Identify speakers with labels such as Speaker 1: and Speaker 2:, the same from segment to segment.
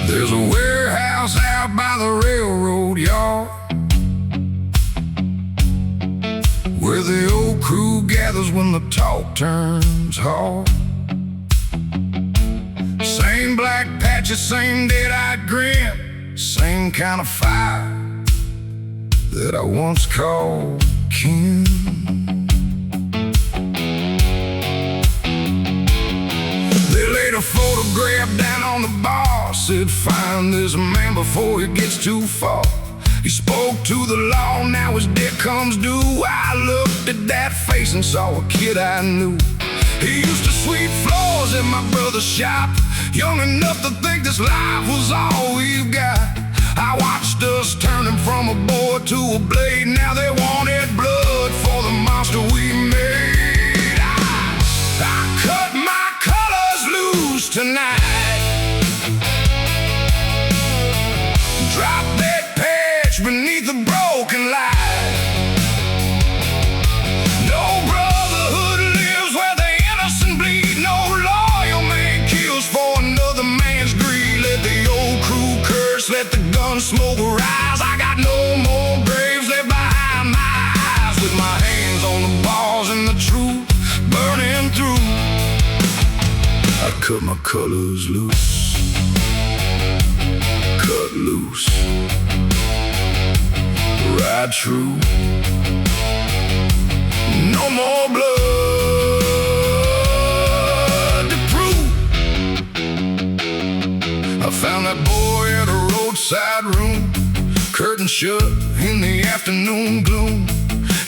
Speaker 1: There's a warehouse out by the railroad yard where the old crew gathers when the talk turns hard. Same black patches, same dead-eyed grin, same kind of fire that I once called kin. They laid a photograph down on the bar, said find this man before he gets too far. He spoke to the law, now his debt comes due. I looked at that face and saw a kid I knew. He used to sweep floors in my brother's shop, young enough to think this life was all we've got. I watched us turning from a board to a blade. Now they wanted blood for the monster we made. I cut my colors loose tonight. Drop that patch beneath the broken light. No brotherhood lives where the innocent bleed. No loyal man kills for another man's greed. Let the old crew curse, let the gun smoke rise. I got no more graves left behind my eyes. With my hands on the bars and the truth burning through, I cut my colors loose. Cut loose, ride true. No more blood to prove. I found that boy at a roadside room, curtain shut in the afternoon gloom.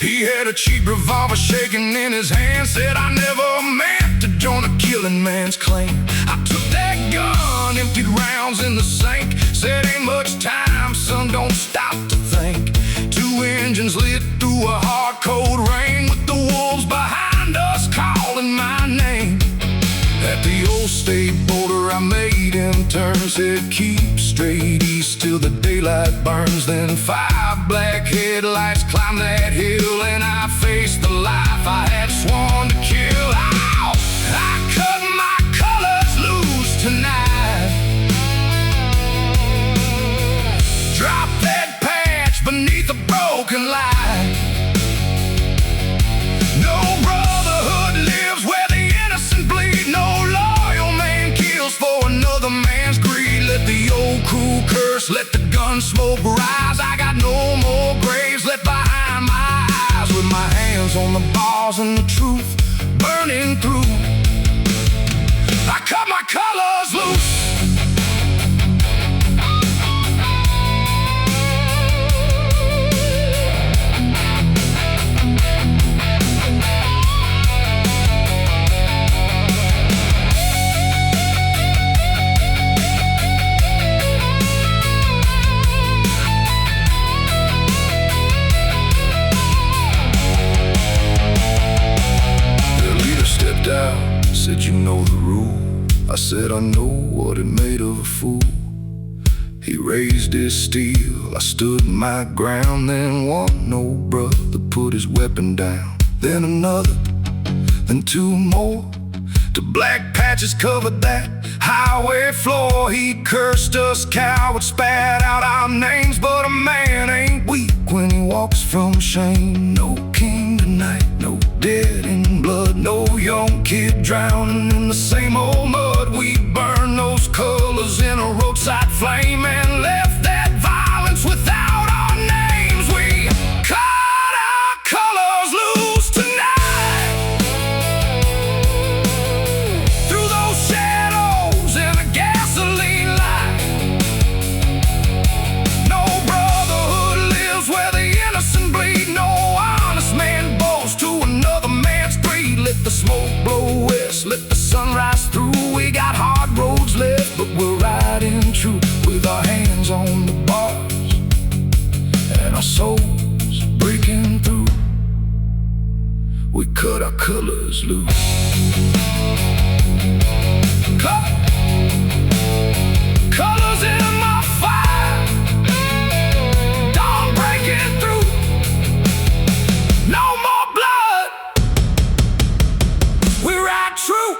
Speaker 1: He had a cheap revolver shaking in his hand, said I never meant to join a killing man's clan. I took that gun, emptied rounds in the sink, said ain't much time, son, don't stop to think. Two engines lit through a hard cold rain, with the wolves behind us calling my name. At the old state border I made him turn, said keep straight east till the daylight burns. Then 5 black headlights climbed that hill, and I faced the life I had sworn to kill. Ow! I cut my colors loose tonight. Drop that patch beneath a broken light. No brotherhood lives where the innocent bleed. No loyal man kills for another man's greed. Let the old crew curse, let the gun smoke rise. I got no more graves left behind my eyes. With my hands on the bars and the truth burning through, I cut my colors loose. Out, said you know the rule. I said I know what it made of a fool. He raised his steel, I stood my ground. Then one old brother put his weapon down. Then another, then 2 more. The black patches covered that highway floor. He cursed us cowards, spat out our names. But a man ain't weak when he walks from shame. No king tonight, no dead in blood, no young kid drowning in the same old mud. We burned those colors in a roadside flame and left that violence without our names. We cut our colors loose tonight. Through those shadows in a gasoline light. No brotherhood lives where the innocent bleed. No honest man boasts to another man's greed. Let the smoke blow west, let the sun rise through. We got hard roads left, but we're riding true. With our hands on the bars and our souls breaking through, we cut our colors loose. Cut colors in my fire, dawn breaking through. No more blood, we ride true.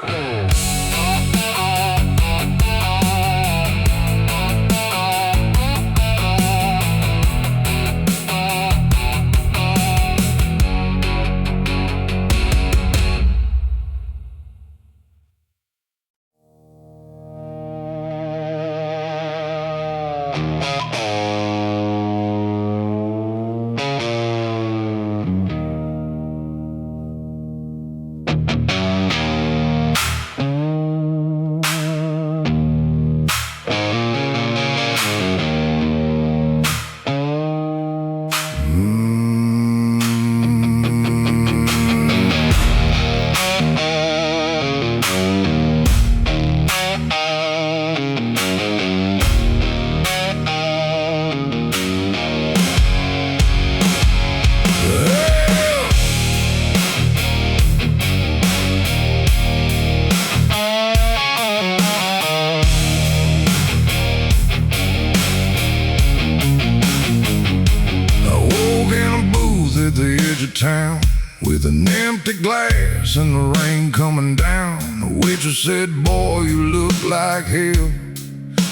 Speaker 1: Town with an empty glass and the rain coming down. The waitress said, "Boy, you look like hell."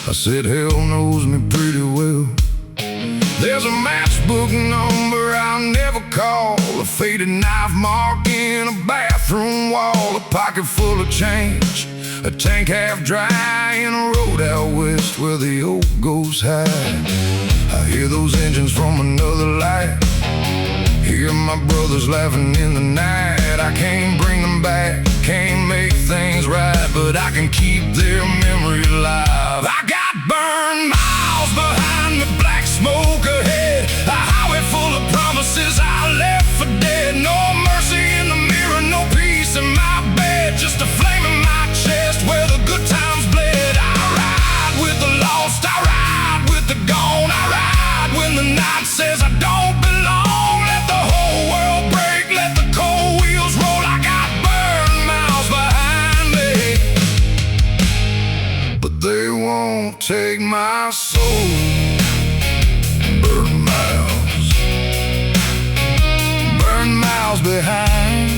Speaker 1: I said, "Hell knows me pretty well." There's a matchbook number I'll never call, a faded knife mark in a bathroom wall, a pocket full of change, a tank half dry in a road out west where the oak goes high. I hear those engines from another life, hear my brothers laughing in the night. I can't bring them back, can't make things right, but I can keep their memory alive. I got burned miles behind me, black smoke ahead, a highway full of promises I left for dead. No mercy in the mirror, no peace in my bed, just a flame in my chest where the good times bled. I ride with the lost, I ride with the gone, I ride when the night says I don't belong. They won't take my soul. Burn miles behind,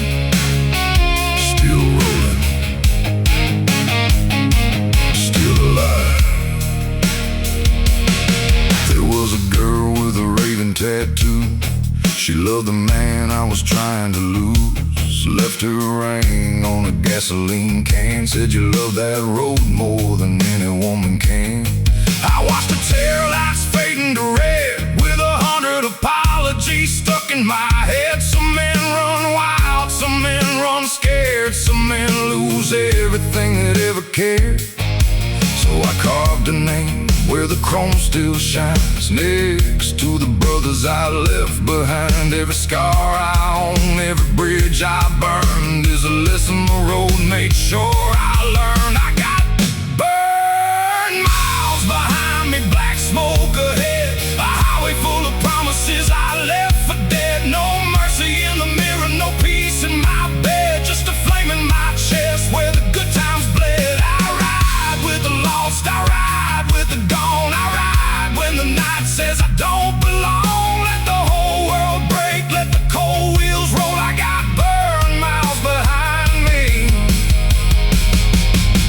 Speaker 1: still rolling, still alive. There was a girl with a raven tattoo. She loved the man I was trying to lose. Left her ring on a gasoline can, said you love that road more than any woman can. I watched the tail lights fading to red with 100 apologies stuck in my head. Some men run wild, some men run scared, some men lose everything that ever cared. So I carved a name where the chrome still shines, next to the brothers I left behind. Every scar I own, every bridge I burned is a lesson the road made sure I learned. I got burned miles behind me, black smoke ahead, a highway full of promises I left for dead. No mercy in the mirror, no peace in my bed, just a flame in my chest where the good times bled. I ride with the lost, I ride with the gone, I ride when the night says I don't belong. Let the whole world break, let the cold wheels roll. I got burned miles behind me,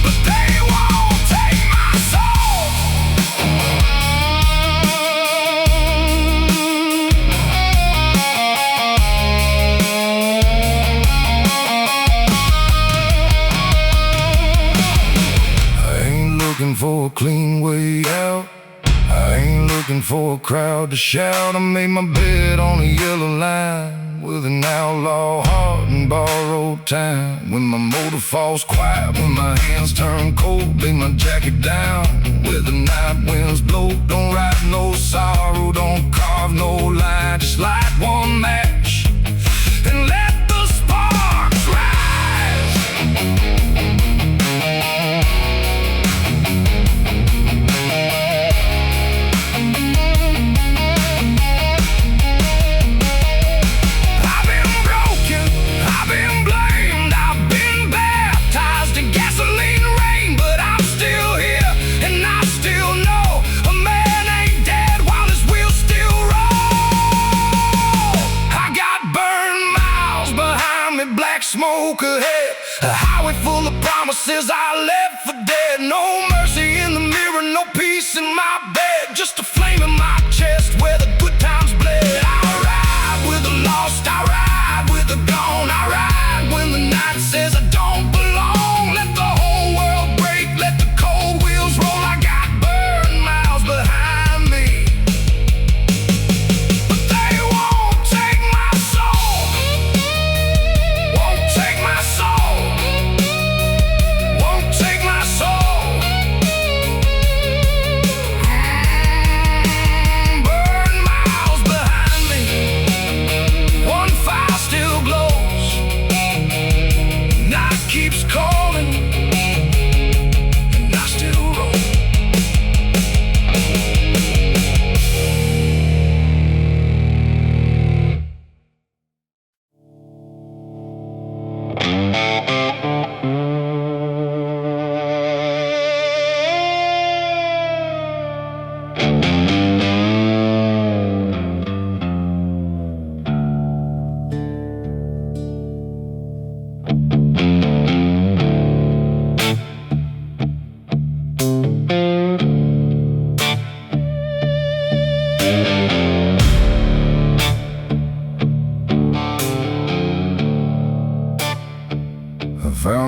Speaker 1: but they won't take my soul. I ain't looking for a clean way out, I ain't looking for a crowd to shout. I made my bed on a yellow line with an outlaw heart and borrowed time. When my motor falls quiet, when my hands turn cold, lay my jacket down where the night winds blow. Don't write no sorrow, don't carve no line, just light one match and let the sparks rise. Smoke ahead, a highway full of promises I left for dead. No mercy in the mirror, no peace in my bed, just a flame in my chest where the good times bled. I ride with the lost, I ride with the gone, I ride when the night says I don't belong. Let the whole world break, let the cold wheels roll. I got burned miles behind.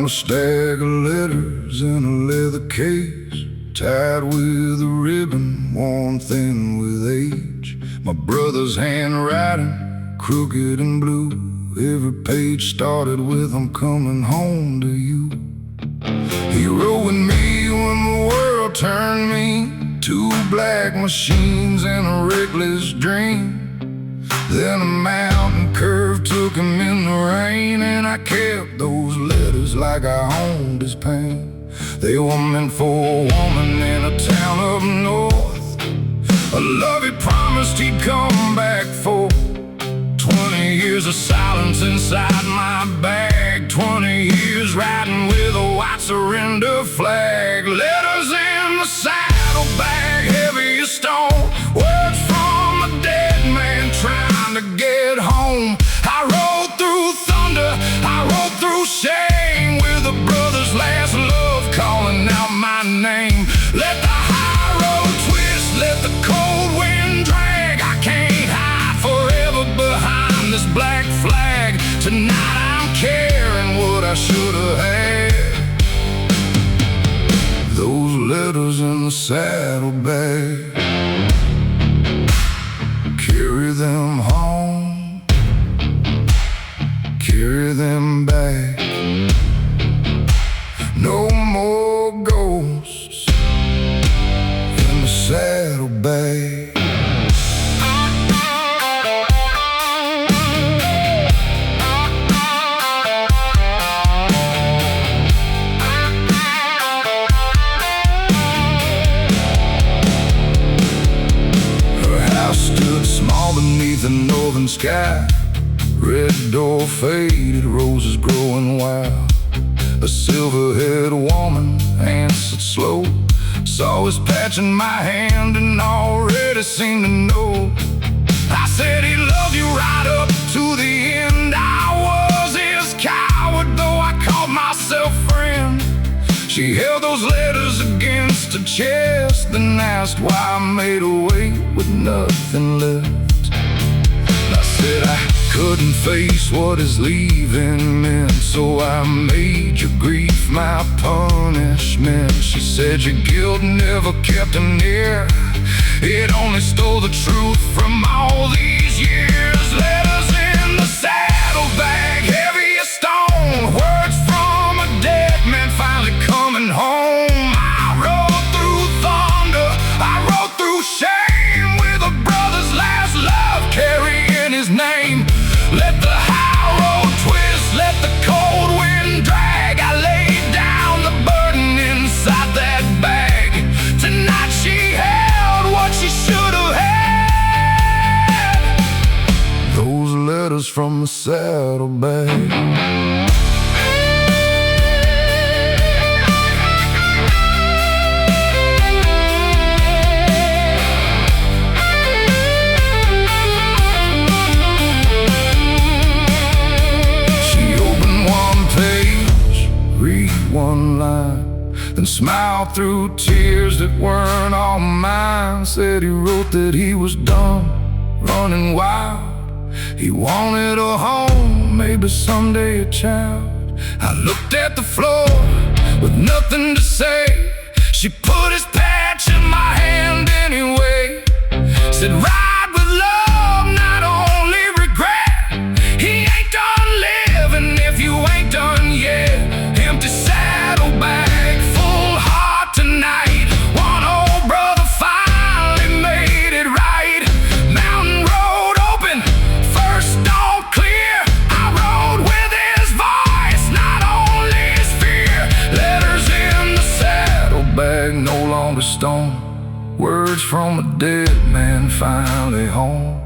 Speaker 1: Found a stack of letters in a leather case, tied with a ribbon, worn thin with age. My brother's handwriting, crooked and blue. Every page started with, "I'm coming home to you." He rode with me when the world turned mean, two black machines and a reckless dream. Then a mountain curve took him in the rain, and I kept those letters like I owned his pain. They were meant for a woman in a town up north, a love he promised he'd come back for. 20 years of silence inside my bag, 20 years riding with a white surrender flag. Letters in the saddlebag, heavy as stone, words from a dead man trying to get home. I rode through thunder, I rode through shame, with a brother's last love calling out my name. Let the high road twist, let the cold wind drag. I can't hide forever behind this black flag. Tonight I'm carrying what I should have had. Those letters in the saddlebag, carry them home, carry them back. No more ghosts in the saddlebag. Beneath the northern sky, red door faded, roses growing wild. A silver-haired woman answered slow, saw his patch in my hand and already seemed to know. I said he loved you right up to the end. I was his coward, though I called myself friend. She held those letters against her chest, then asked why I made away with nothing left. I couldn't face what his leaving meant, so I made your grief my punishment. She said your guilt never kept him near, it only stole the truth from all these years. Letters in the saddlebag, heavy as stone, words from a dead man finally coming home. I rode through thunder, I rode through shame, with a brother's last love carrying his name. Let the high road twist, let the cold wind drag. I laid down the burden inside that bag. Tonight she held what she should have had. Those letters from the saddlebag. One line, then smiled through tears that weren't all mine. Said he wrote that he was done running wild. He wanted a home, maybe someday a child. I looked at the floor with nothing to say. She put his patch in my hand anyway. Said ride with love, not only regret. He ain't done living if you ain't done yet. Empty saddlebag, full heart tonight. One old brother finally made it right. Mountain road open, first dawn clear. I rode with his voice, not only his fear. Letters in the saddlebag, no longer stone, words from a dead man finally home.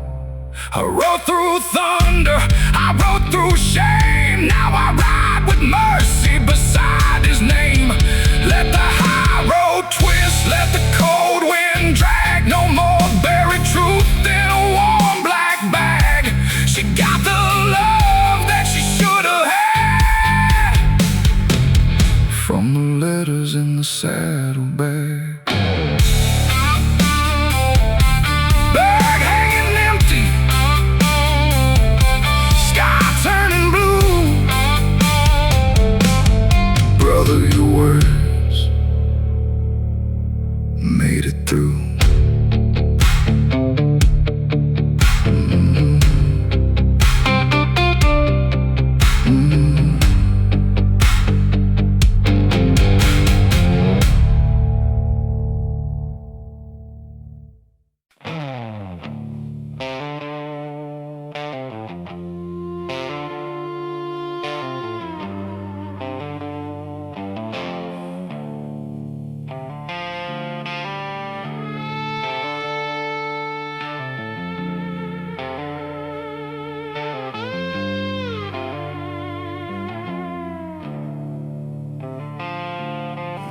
Speaker 1: I rode through thunder, I rode through shame. Now I ride with mercy beside his name. Let the high road twist, let the cold wind drag. No more buried truth in a warm black bag. She got the love that she should have had from the letters in the saddlebag. made it through.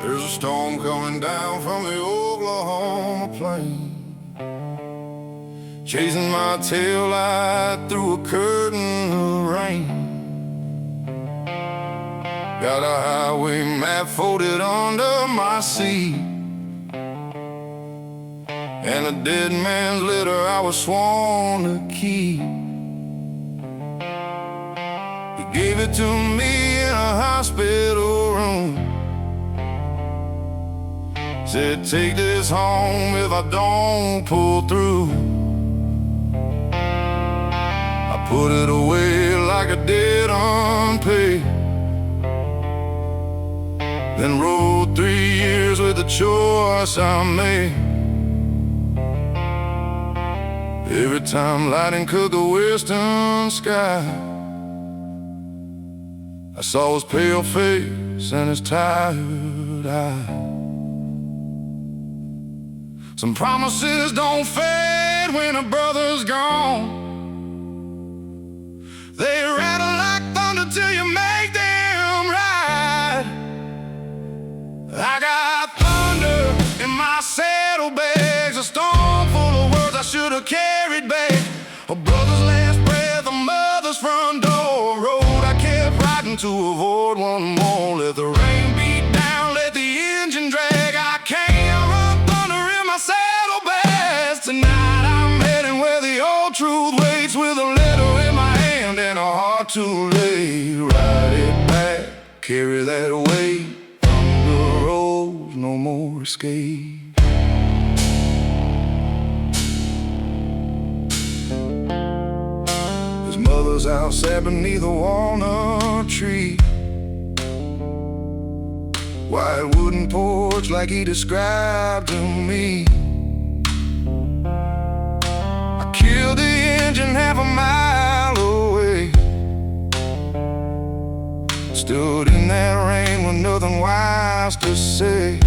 Speaker 1: There's a storm coming down from the Oklahoma plain, chasing my tail light through a curtain of rain. Got a highway map folded under my seat, and a dead man's letter I was sworn to keep. He gave it to me in a hospital room, said, take this home if I don't pull through. I put it away like a debt unpaid, then rode 3 years with the choice I made. Every time lightning cut the western sky, I saw his pale face and his tired eyes. Some promises don't fade when a brother's gone. They rattle like thunder till you make them right. I got thunder in my saddlebags, a storm full of words I should have carried back. A brother's last breath, a mother's front door, a road I kept riding to avoid one more. Let the rain beat down, let the engine drag. I can't run thunder in my saddlebags. Tonight I'm heading where the old truth waits, with a letter in my hand and a heart to lay. Ride it back, carry that weight from the road, no more escape. His mother's out sat beneath a walnut tree, white wooden porch like he described to me. I killed the engine half a mile away, stood in that rain with nothing wise to say.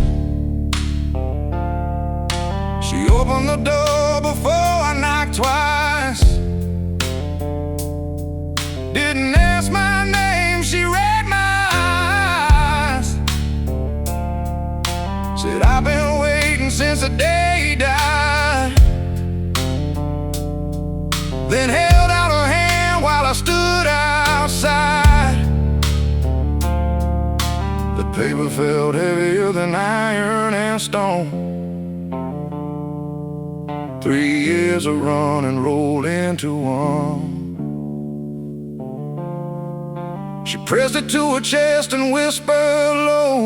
Speaker 1: She opened the door before I knocked twice, didn't ask my name, she read my eyes. Said, I've been waiting since the day he died. Then held out her hand while I stood outside. The paper felt heavier than iron and stone. 3 years of running rolled into one. She pressed it to her chest and whispered low,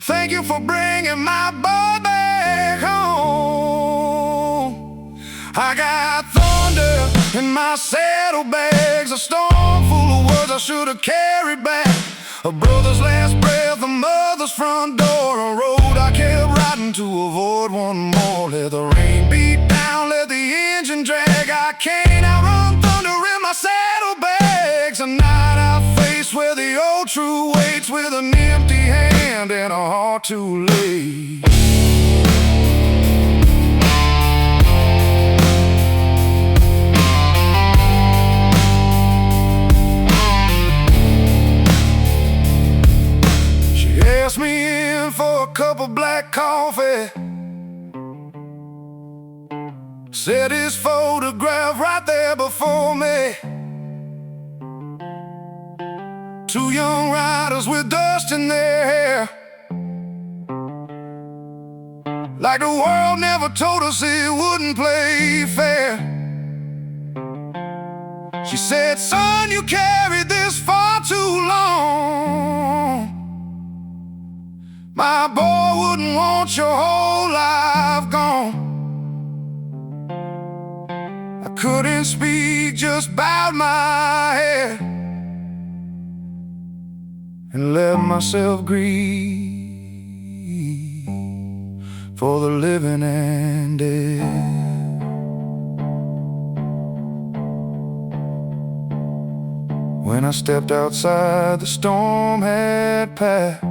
Speaker 1: thank you for bringing my boy back home. I got thunder in my saddlebags, a storm full of words I should have carried back. A brother's last breath, a mother's front door, a road I kept riding to avoid one more. Let the rain beat down, let the engine drag. I can't outrun thunder in my saddlebags. Tonight I face where the old truth waits, with an empty hand and a heart to lay. Asked me in for a cup of black coffee, said his photograph right there before me. 2 young riders with dust in their hair, like the world never told us it wouldn't play fair. She said, son, you carried this far too long. My boy wouldn't want your whole life gone. I couldn't speak, just bowed my head and let myself grieve for the living and dead. When I stepped outside, the storm had passed.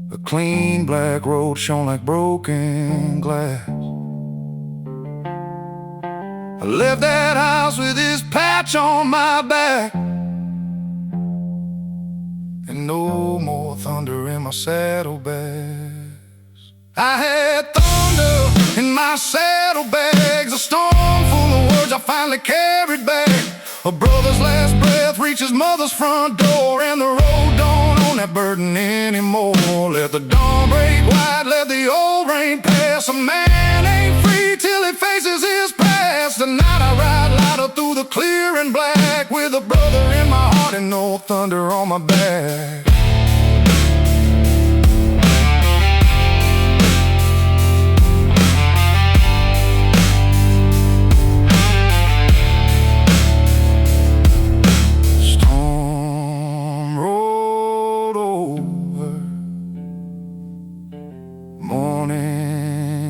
Speaker 1: A clean black road shone like broken glass. I left that house with this patch on my back, and no more thunder in my saddlebags. I had thunder in my saddlebags, a storm full of words I finally carried back. A brother's last breath reaches mother's front door, and the road don't own that burden anymore. Let the dawn break white, let the old rain pass. A man ain't free till he faces his past. Tonight I ride louder through the clear and black, with a brother in my heart and no thunder on my back.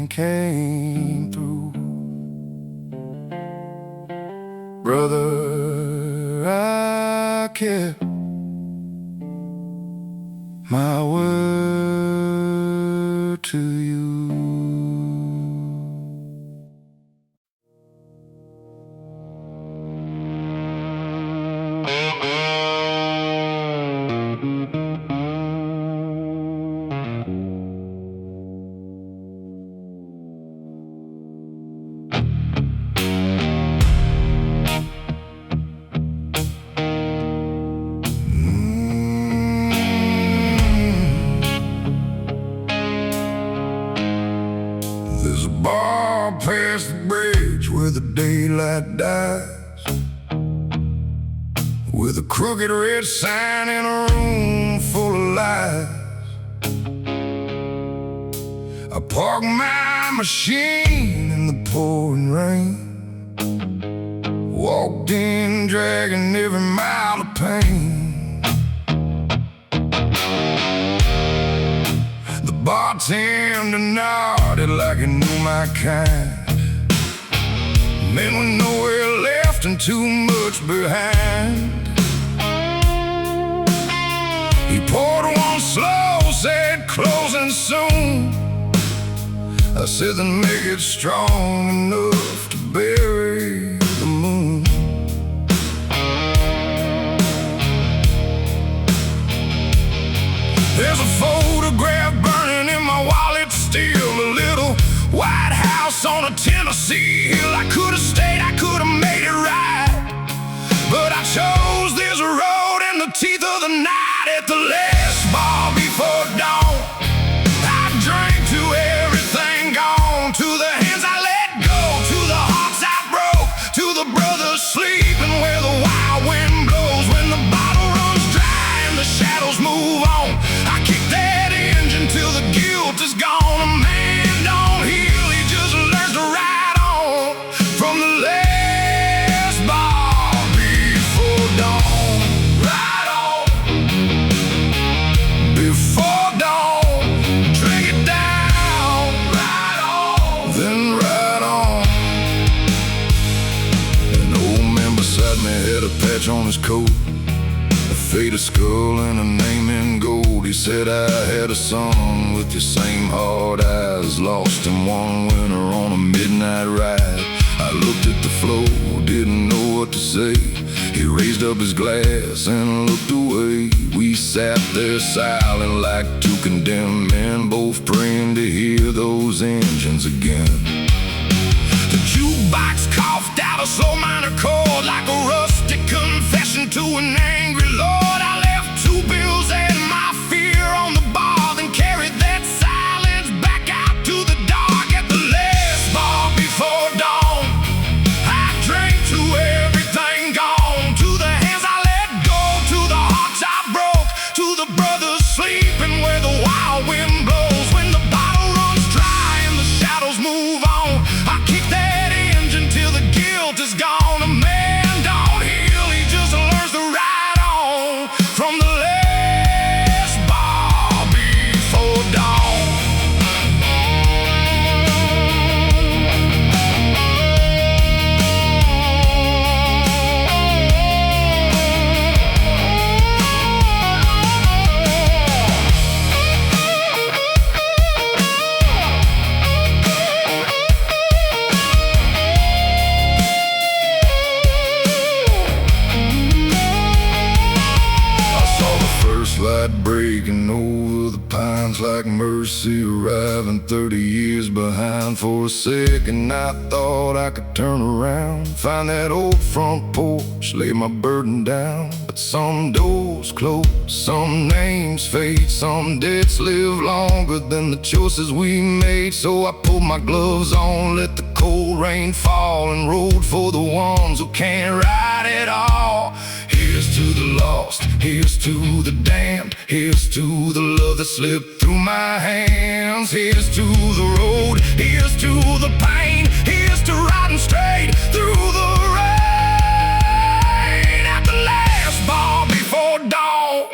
Speaker 1: Came through. Brother, I kept my word to you. There's a bar past the bridge where the daylight dies, with a crooked red sign in a room full of lies. I park my machine in the pouring rain, walked in dragging every mile of pain. The bartender nodded like he knew my kind. Men with nowhere left and too much behind. He poured one slow, said closing soon. I said then make it strong enough to bury the moon. There's a photograph burning in my wallet still, a little white house on a Tennessee hill. I could have stayed, I could have made it right, but I chose this road in the teeth of the night. At the last bar before dawn, I drank to everything gone, to the hands I let go, to the hearts I broke, to the brothers sleeping where the wild wind blows. When the bottle runs dry and the shadows move on, I kick that engine till the guilt is gone. A man don't heal, he just learns to ride on. From the last bar before dawn, ride on. Before dawn, drink it down, ride on, then ride on. An old man beside me had a patch on his coat, a faded skull and a name in gold. He said I had a son with your same hard eyes, lost in one winter on a midnight ride. I looked at the floor, didn't know what to say. He raised up his glass and looked away. We sat there silent like two condemned men, both praying to hear those engines again. The jukebox coughed out a slow minor chord, like a rustic confession to an angry lord. I left 2 bills and my fear on the bar, then carried that silence back out to the dark. At the last bar before dawn, I drank to everything gone, to the hands I let go, to the hearts I broke, to the brothers sleep Riding over the pines like mercy, arriving 30 years behind. For a second I thought I could turn around, find that old front porch, lay my burden down. But some doors close, some names fade, some debts live longer than the choices we made. So I pulled my gloves on, let the cold rain fall, and rode for the ones who can't ride it all. Here's to the lost, here's to the damned, here's to the love that slipped through my hands. Here's to the road, here's to the pain, here's to riding straight through the rain. At the last bar before dawn,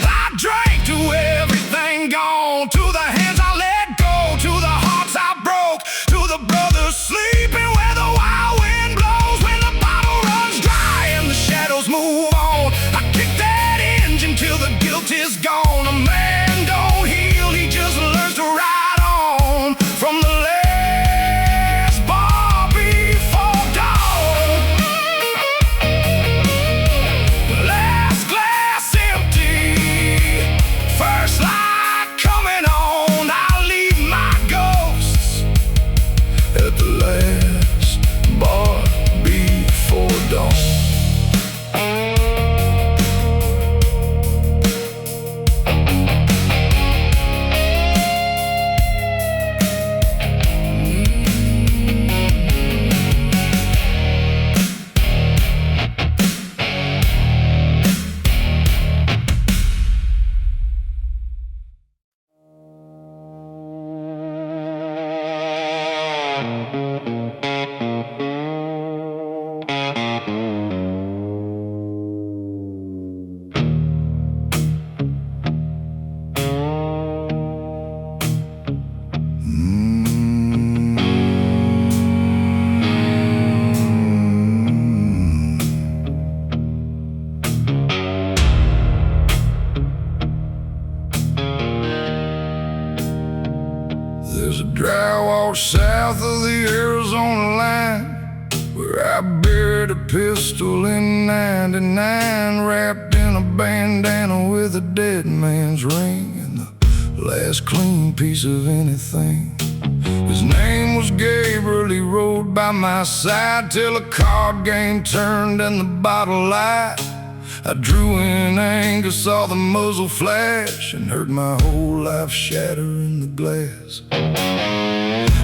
Speaker 1: I drank to everything gone, to the hands I let go, to the hearts I broke, to the brothers sleeping where the wild wind blows. When the bottle runs dry and the shadows move on, I kick that engine till the guilt is gone. A man don't heal, he just learns to ride on from the last bar before dawn. Last glass empty, first light coming on. I leave my ghosts at the last bar before dawn. There's a dry wash south of the Arizona line, where I buried a pistol in '99, wrapped in a bandana with a dead man's ring, and the last clean piece of anything. His name was Gabriel, he rode by my side till a card game turned and the bottle light. I drew in anger, saw the muzzle flash, and heard my whole life shatter in the glass.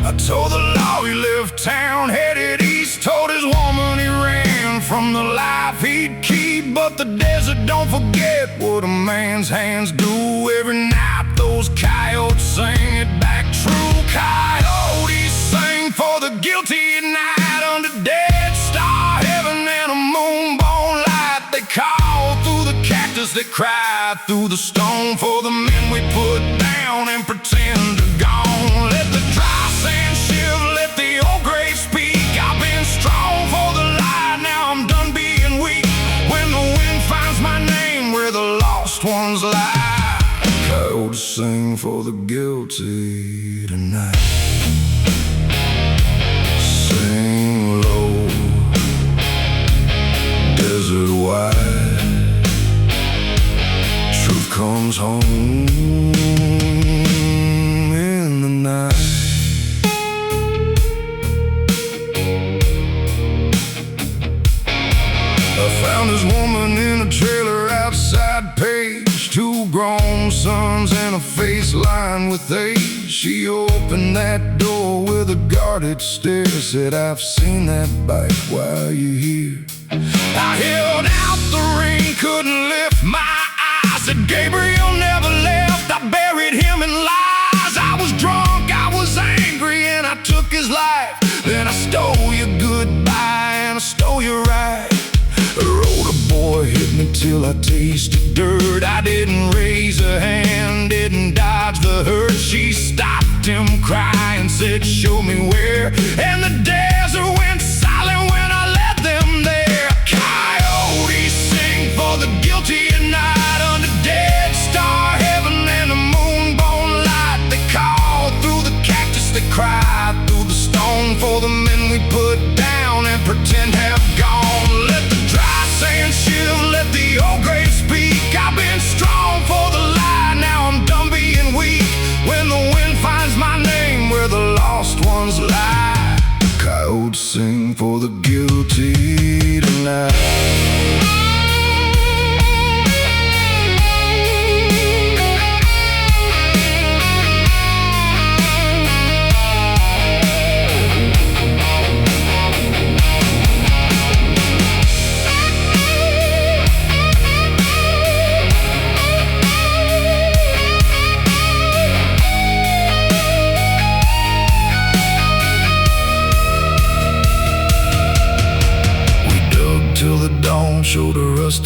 Speaker 1: I told the law he left town, headed east, told his woman he ran from the life he'd keep. But the desert don't forget what a man's hands do. Every night those coyotes sing it back true. Coyotes sing for the guilty at night, under dead star heaven and a moonbone light. They call through the cactus, they cry through the stone, for the men we put down and pretend are gone. Let the dry sand shiver, let the old grave speak. I've been strong for the light, now I'm done being weak. When the wind finds my name where the lost ones lie, coyotes sing for the guilty tonight. Sing low, desert wide, truth comes home in the night. I found this woman in a trailer outside Page, two grown sons and a face lined with age. She opened that door with a guarded stare, said, "I've seen that bike while you're here." I held out the ring, couldn't lift my eyes. Said, "Gabriel never left, I buried him in lies. I was drunk, I was angry, and I took his life. Then I stole your goodbye and I stole your right. A roller boy hit me till I tasted dirt. I didn't raise a hand, didn't dodge the hurt. She stopped him crying, said, "Show me where." And the desert went silent when I led them there. Coyotes sing for the guilty at night, under dead star heaven and a moonbone light. They call through the cactus, they cry through the stone, for the men we put down and pretend have gone. Let the dry sand shiver, let the old grave speak. I've been strong for the light, now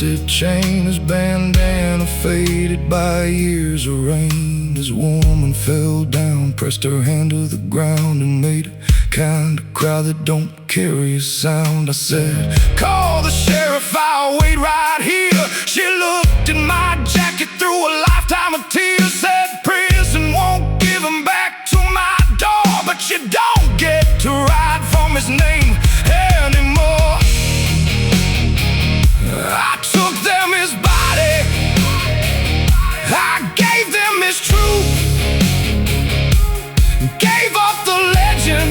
Speaker 1: rusted chain, his bandana faded by years of rain. His woman fell down, pressed her hand to the ground, and made a kind of cry that don't carry a sound. I said, call the sheriff, I'll wait right here. She looked in my jacket through a lifetime of tears, said prison won't give him back to my door, but you don't get to ride from his name anymore. I took them his body, I gave them his truth, gave up the legend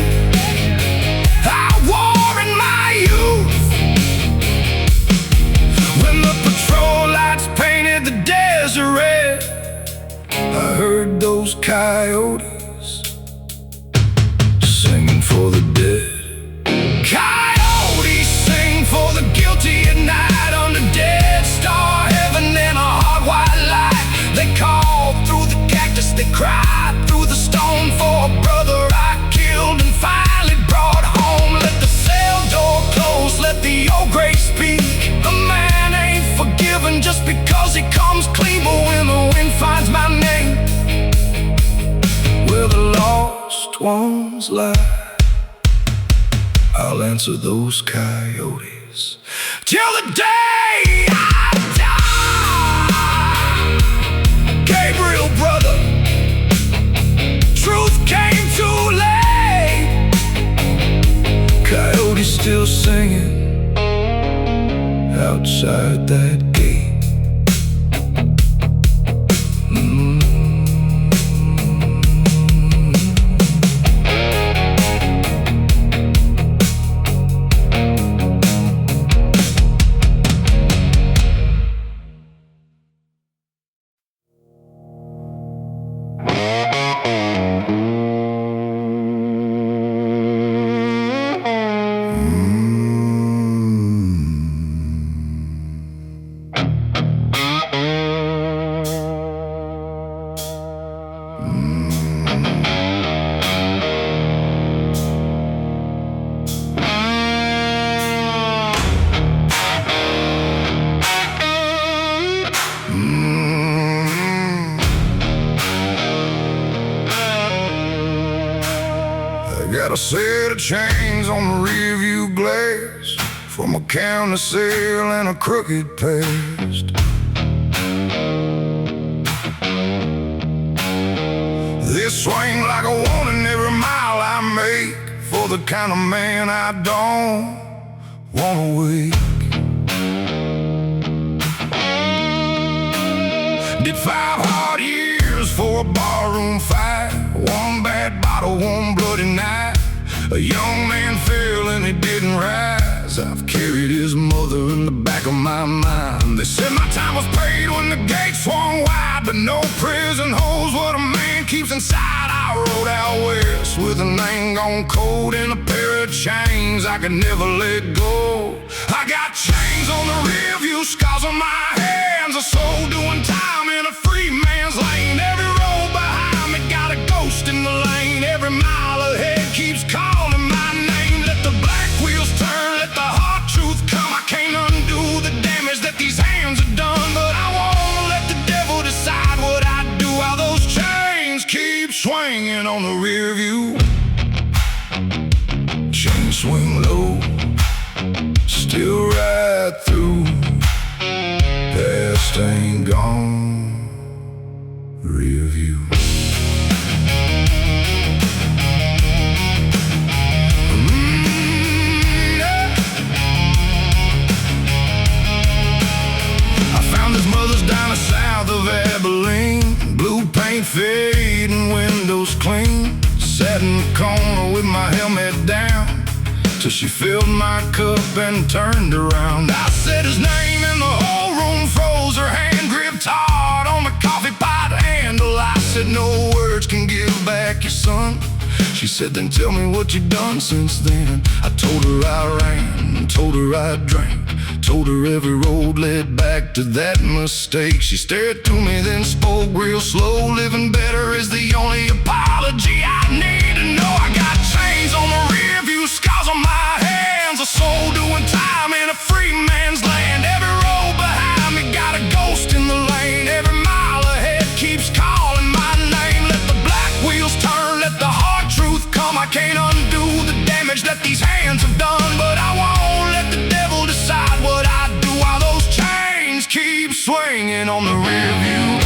Speaker 1: I wore in my youth. When the patrol lights painted the desert red, I heard those coyotes singing for the dead. Coyotes sing for the guilty at night, under Dead Star heaven in a hard white light. They call through the cactus, they cry through the stone for a brother I killed and finally brought home. Let the cell door close, let the old gray speak. The man ain't forgiven just because he comes clean, but when the wind finds my name, where the lost ones lie, I'll answer those coyotes till the day I die. Gabriel, brother, truth came too late. Coyotes still singing outside that gate. Got a set of chains on the rearview glass, from a county sale and a crooked past. This swing like a warning every mile I make, for the kind of man I don't wanna wake. Did 5 hard years for a barroom fight, 1 bad bottle, 1 bloody night. A young man fell and he didn't rise. I've carried his mother in the back of my mind. They said my time was paid when the gate swung wide, but no prison holds what a man keeps inside. I rode out west with a name gone cold and a pair of chains I could never let go. I got chains on the rearview, scars on my hands, a soul doing time in a free man's lane. Every road behind me got a ghost in the lane. Every mile ahead keeps calling my name. Let the black wheels turn, let the hard truth come. I can't undo the damage that these hands have done, but I won't let the devil decide what I do while those chains keep swinging on the rear view. Chains swing low, still right through. Past ain't gone, rear view. Down the south of Abilene, blue paint fading, windows clean. Sat in the corner with my helmet down, till she filled my cup and turned around. I said his name and the whole room froze. Her hand gripped hard on the coffee pot handle. I said, no words can give back your son. She said, then tell me what you done since then. I told her I ran, told her I drank, told her every road led back to that mistake. She stared to me, then spoke real slow. Living better is the only apology I need to know. I got chains on the rear view, scars on my hands, a soul doing time in a free man's land. Every road behind swinging on the rear view.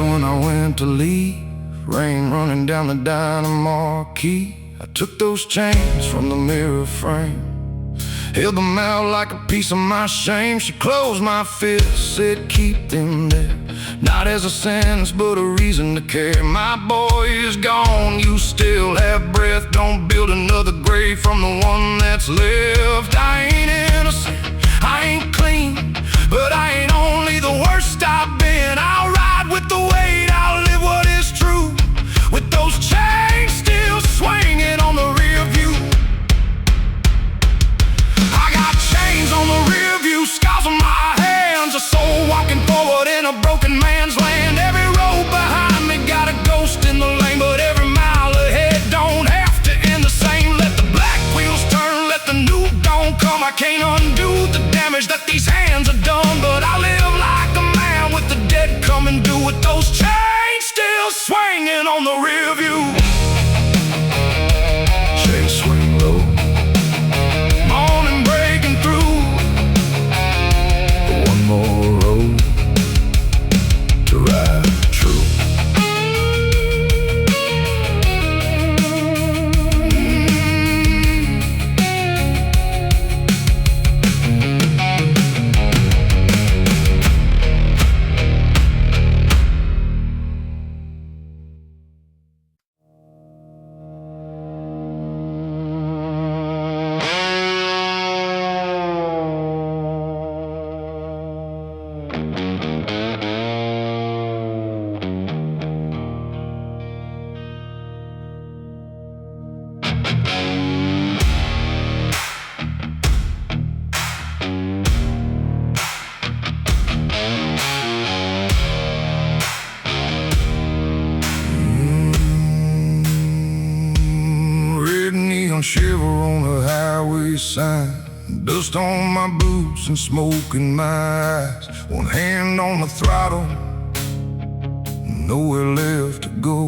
Speaker 1: When I went to leave, rain running down the dynamo key, I took those chains from the mirror frame, held them out like a piece of my shame. She closed my fist, said keep them there, not as a sentence but a reason to care. My boy is gone, you still have breath. Don't build another grave from the one that's left. I ain't innocent, I ain't clean, but I ain't only the worst I've been. I'll ride with the weight, I'll live what is true, with those chains still swinging on the rear view. I got chains on the rear view, scars on my hands, a soul walking forward in a broken man's land. Every road behind me got a ghost in the lane, but every mile ahead don't have to end the same. Let the black wheels turn, let the new dawn come. I can't undo the damage that these hands have done, but I live like a man with the dead coming due, with those chains still swinging on the rear view. Chains swing low, morning breaking through, one more road to ride true. Shiver on the highway sign, dust on my boots and smoke in my eyes. One hand on the throttle, nowhere left to go.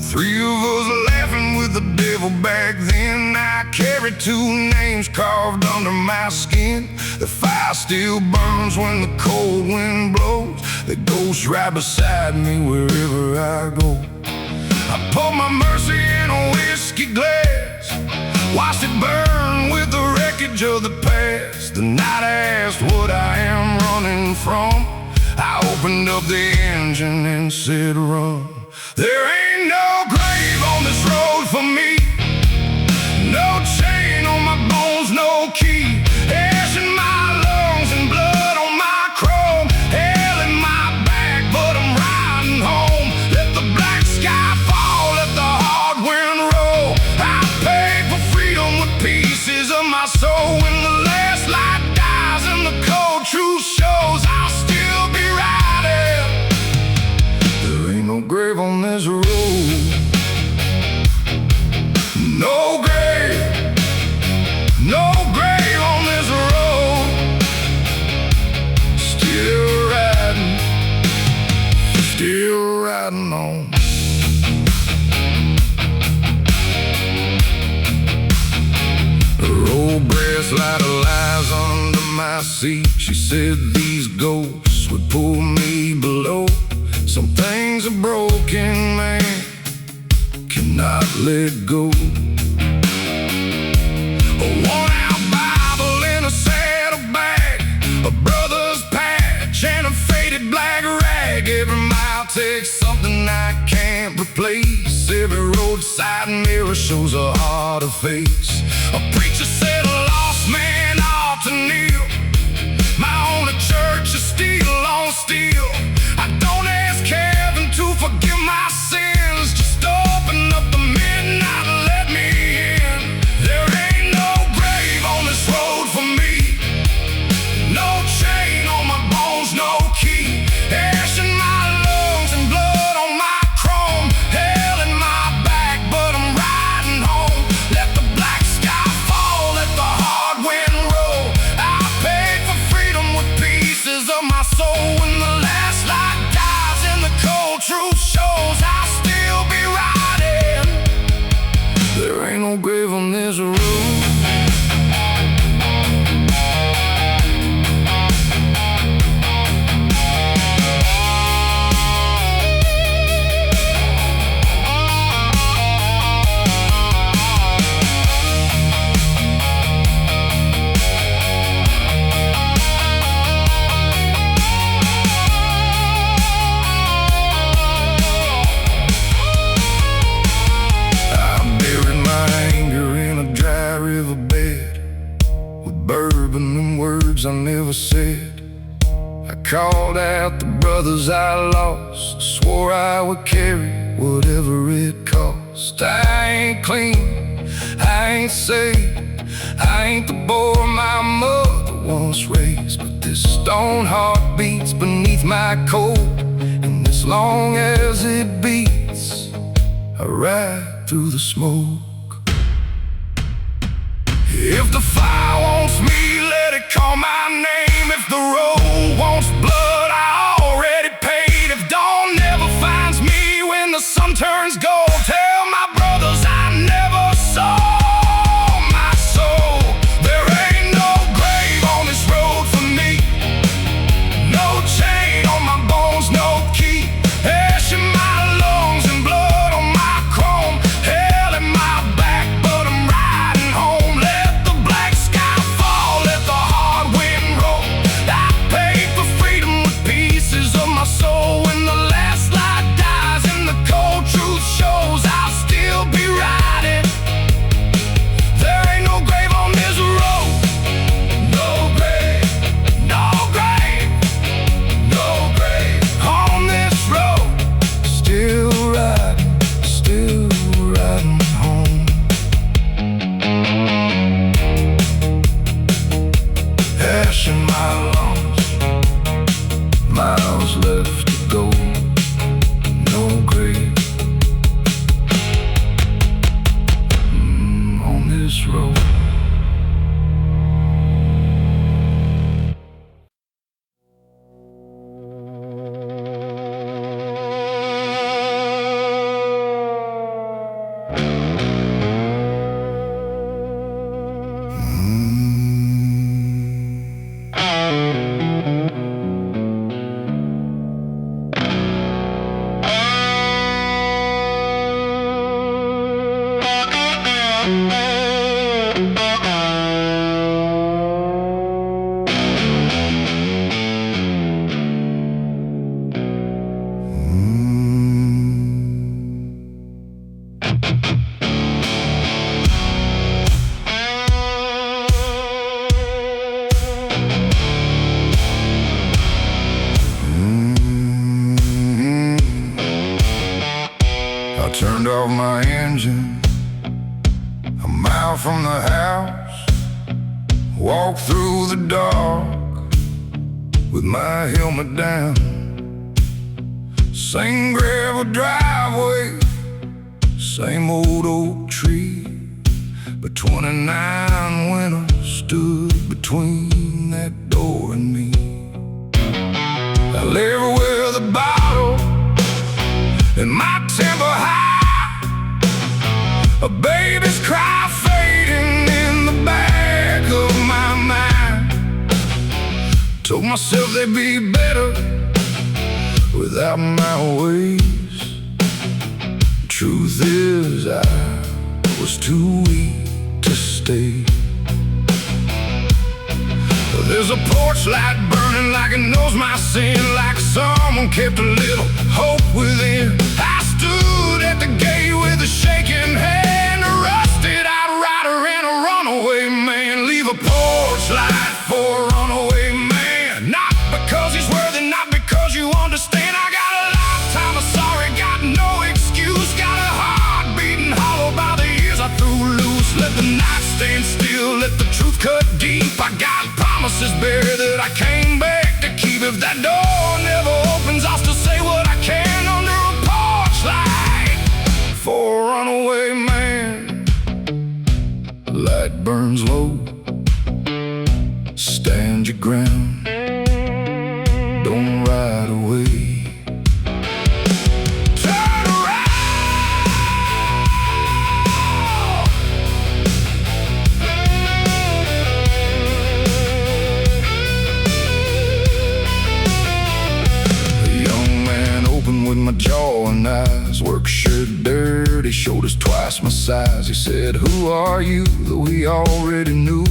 Speaker 1: Three of us laughing with the devil back then. I carry two names carved under my skin. The fire still burns when the cold wind blows. The ghost right beside me wherever I go. I poured my mercy in a whiskey glass, watched it burn with the wreckage of the past. The night I asked what I am running from, I opened up the engine and said run. There ain't no grave on this road for me, no chain on my bones, no key, ash in my lungs and blood on my chrome, hell in my back, but I'm riding home. Let the black sky fall, let the hard wind roll. I paid for freedom with pieces of my soul. When the last light dies and the cold truth shows, I'll still be riding. There ain't no grave on this road, no grave, no grave on this road. Still riding on. The old brass light lies under my seat. She said these ghosts would pull me below. Some things a broken man cannot let go. A worn-out Bible in a saddlebag, a brother's patch and a faded black rag. Every mile takes something I can't replace. Every roadside mirror shows a harder face. A preacher said a lost man ought to kneel. My own church is still on steel. I don't ask heaven to forgive my sins, just open up the midnight and let me in. There ain't no grave on this road for me, no chain on my bones, no key, ash in my lungs and blood on my chrome, hell in grave on this road. I never said. I called out the brothers I lost, swore I would carry whatever it cost. I ain't clean, I ain't saved, I ain't the boy my mother once raised. But this stone heart beats beneath my coat, and as long as it beats, I ride through the smoke. If the fire wants me, let it call my name. If the road wants blood, I already paid. If dawn never finds me when the sun turns gold, tell my brothers I never sold my soul. There ain't no grave on this road for me, no chain on my bones, no key. Ash in my lungs and blood on my chrome, hell in my back, but I'm riding home. Let the black sky fall, let the hard wind roll. I paid for freedom with pieces of my soul. When the last light dies and the cold truth shows, I'll still be riding. There ain't no grave on this road. No grave, no grave, no grave on this road. Still riding home. Ash in my lungs, miles left to go. No grave on this road. I turned off my engine a mile from the house, walked through the dark with my helmet down. Same gravel driveway, same old oak tree, but 29 winters stood between that door and me. I live with a bottle and my temper high, a baby's cry fading in the back of my mind. Told myself they'd be better without my ways. Truth is, I was too weak to stay. There's a porch light burning like it knows my sin, like someone kept a little hope within. I stood at the gate with a shaking hand, a rusted-out rider and a runaway man. Leave a porch light for a runaway man, not because he's worthy, not because you understand. I got a lifetime of sorry, got no excuse, got a heart beating hollow by the years I threw loose. Let the night stand still, let the truth cut deep. I got promises buried that I came back to keep. If that door never opens, I'll still say what I can under a porch light for a runaway man. The light burns low, stand your ground, don't ride away. Turn around, shoulders twice my size. He said, "Who are you?" Though he already knew.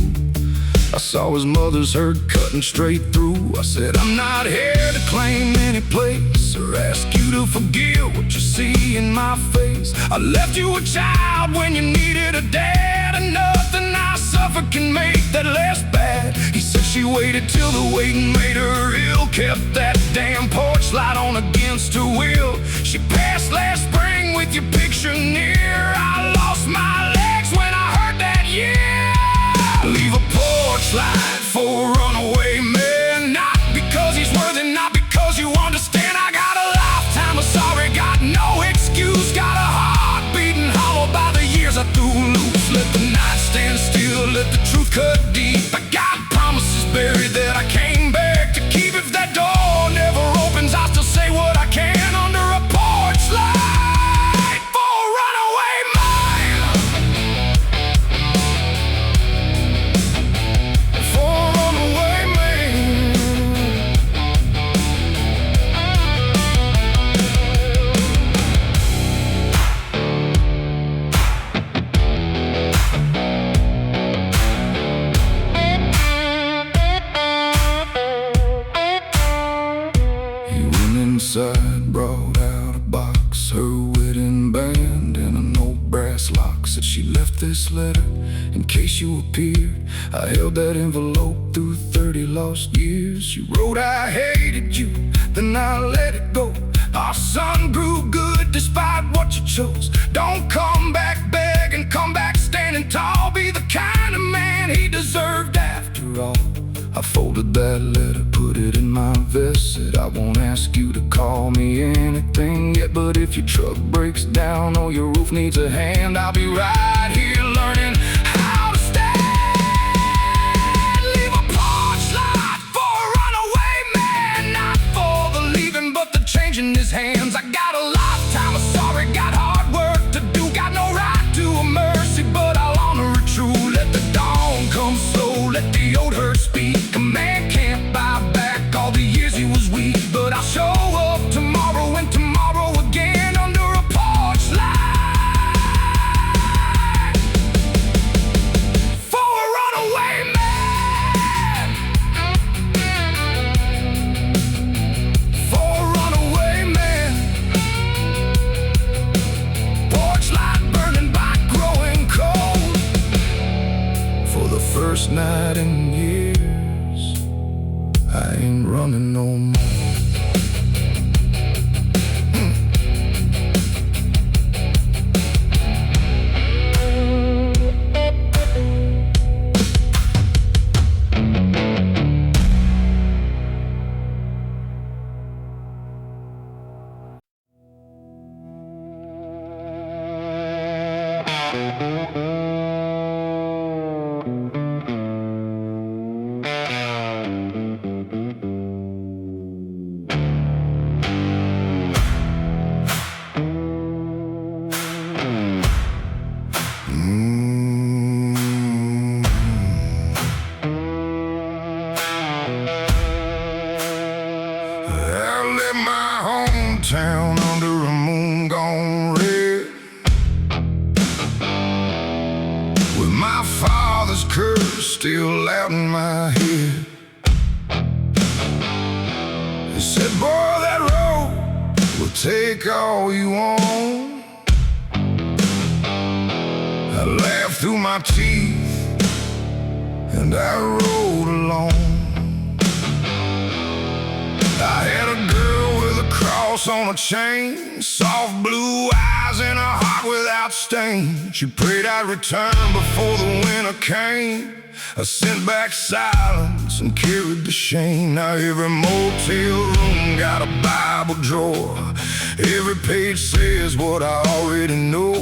Speaker 1: I saw his mother's herd cutting straight through. I said, "I'm not here to claim any place or ask you to forgive what you see in my face. I left you a child when you needed a dad, and nothing I suffer can make that less bad." He said she waited till the waiting made her ill, kept that damn porch light on against her will. She passed last spring with your picture near. I lost my legs when I heard that, yeah. Leave a porch light for a runaway man, not because he's worthy, not because you understand. I got a lifetime of sorry, got no excuse, got a heart beating hollow by the years I threw loose. Let the night stand still, let the truth cut deep. I got promises buried that I came back to keep. If that door never opens, I'll still say what I can under a porch light for a runaway man. For a runaway man. He went inside, brought out a box, her wedding band, and an old brass lock. Said she left this letter in case you appeared. I held that envelope through 30 lost years. She wrote, "I hated you, then I let it go. Our son grew good despite what you chose. Don't come back begging, come back standing tall. Be the kind of man he deserved after all." I folded that letter, put it in my vest. Said, "I won't ask you to call me anything yet, but if your truck breaks down or your roof needs a hand, I'll be right here learning how to stand." Leave a porch light for a runaway man, not for the leaving, but the change in his hands. I got a lifetime of sorry, got hard work to do, got no right to a mercy, but I'll honor it true. Let the dawn come slow, let the old hurt speak. A man can't buy back all the years he was weak, but I'll show up tomorrow and tomorrow again under a porch light for a runaway man. For a runaway man. Porch light burning by growing cold. For the first night in years, I ain't running no more. Town under a moon gone red, with my father's curse still out in my head. He said, "Boy, that road will take all you want." I laughed through my teeth and I rode along. I had a girl with a cross on a chain, soft blue eyes and a heart without stain. She prayed I'd return before the winter came. I sent back silence and carried the shame. Now every motel room got a Bible drawer. Every page says what I already know.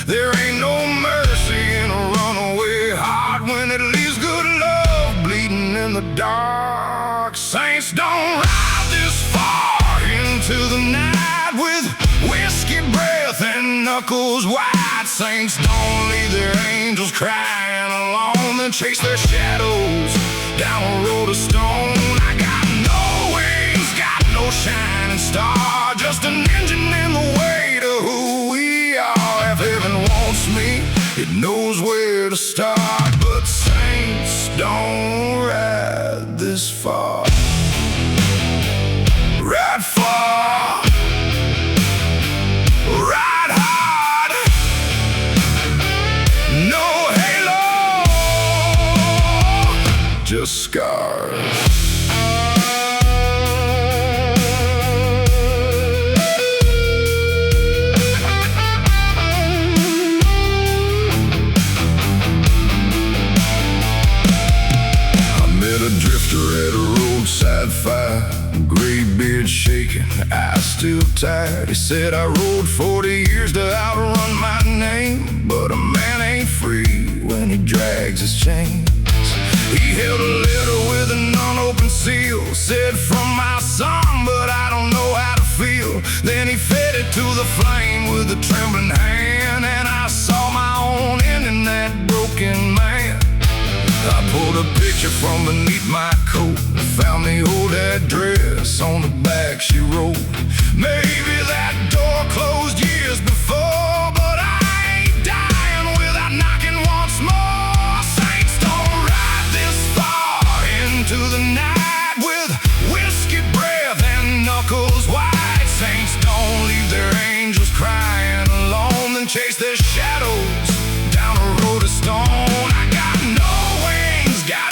Speaker 1: There ain't no mercy in a runaway heart when it leaves good love bleeding in the dark. Saints don't ride this far into the night with whiskey breath and knuckles wide. Saints don't leave their angels crying alone, then chase their shadows down a road of stone. I got no wings, got no shining star, just an engine in the way to who we are. knows where to start. But saints don't ride this far. Ride far, ride hard. No halo, just scars. A drifter at a roadside fire, gray beard shaking, eyes still tired. He said, I rode 40 years to outrun my name, but a man ain't free when he drags his chains. He held a letter with an unopened seal, said, from my son, but I don't know how to feel. Then he fed it to the flame with a trembling hand, and I saw my own end in that broken man. I pulled a picture from beneath my coat, found the old address on the back she wrote. Maybe that door closed years before, but I ain't dying without knocking once more. Saints don't ride this far into the night with whiskey breath and knuckles white. Saints don't leave their angels crying alone, then chase their shadows down a road of stone. I got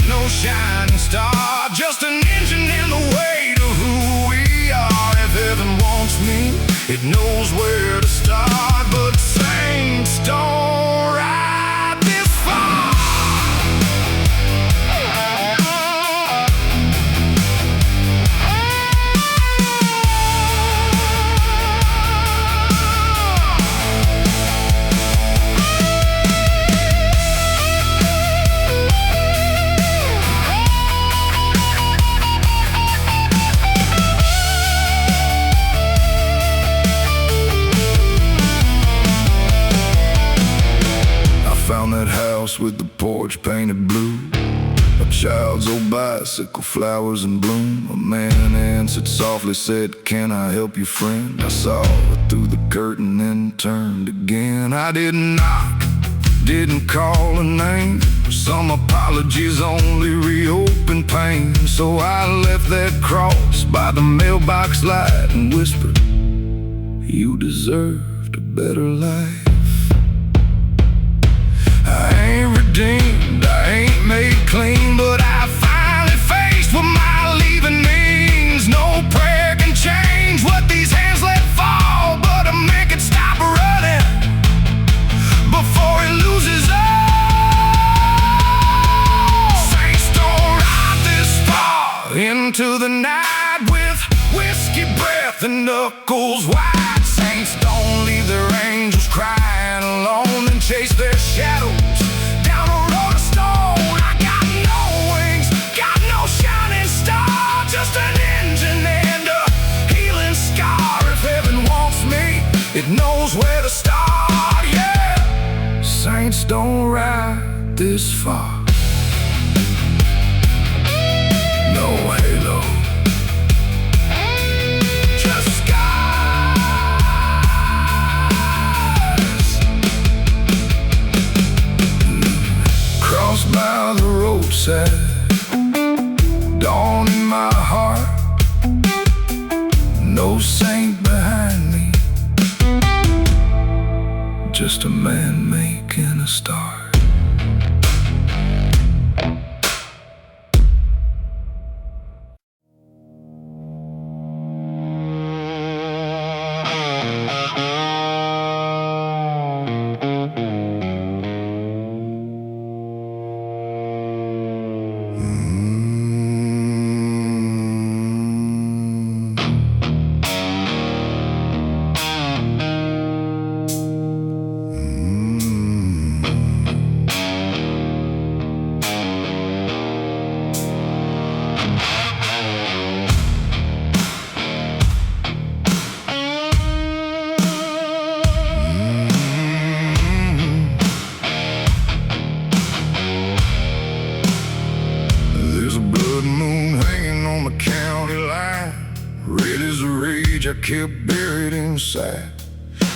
Speaker 1: no shining star, just an engine in the way to who we are. If heaven wants me, it knows where to start. But saints don't ride this far. With the porch painted blue, a child's old bicycle, flowers in bloom. A man answered softly, said, can I help you, friend? I saw her through the curtain, then turned again. I didn't knock, didn't call her name. Some apologies only reopen pain. So I left that cross by the mailbox light and whispered, you deserved a better life. I ain't redeemed, I ain't made clean, but I finally faced what my leaving means. No prayer can change what these hands let fall, but a man can stop running before he loses all. Saints don't ride this far into the night with whiskey breath and knuckles white. Saints don't leave their angels crying alone and chase their shadows down a road of stone. I got no wings, got no shining star, just an engine and a healing scar. If heaven wants me, it knows where to start, yeah. Saints don't ride this far. No halo, just by the roadside, dawn in my heart, no saint behind me, just a man making a start. I kept buried inside.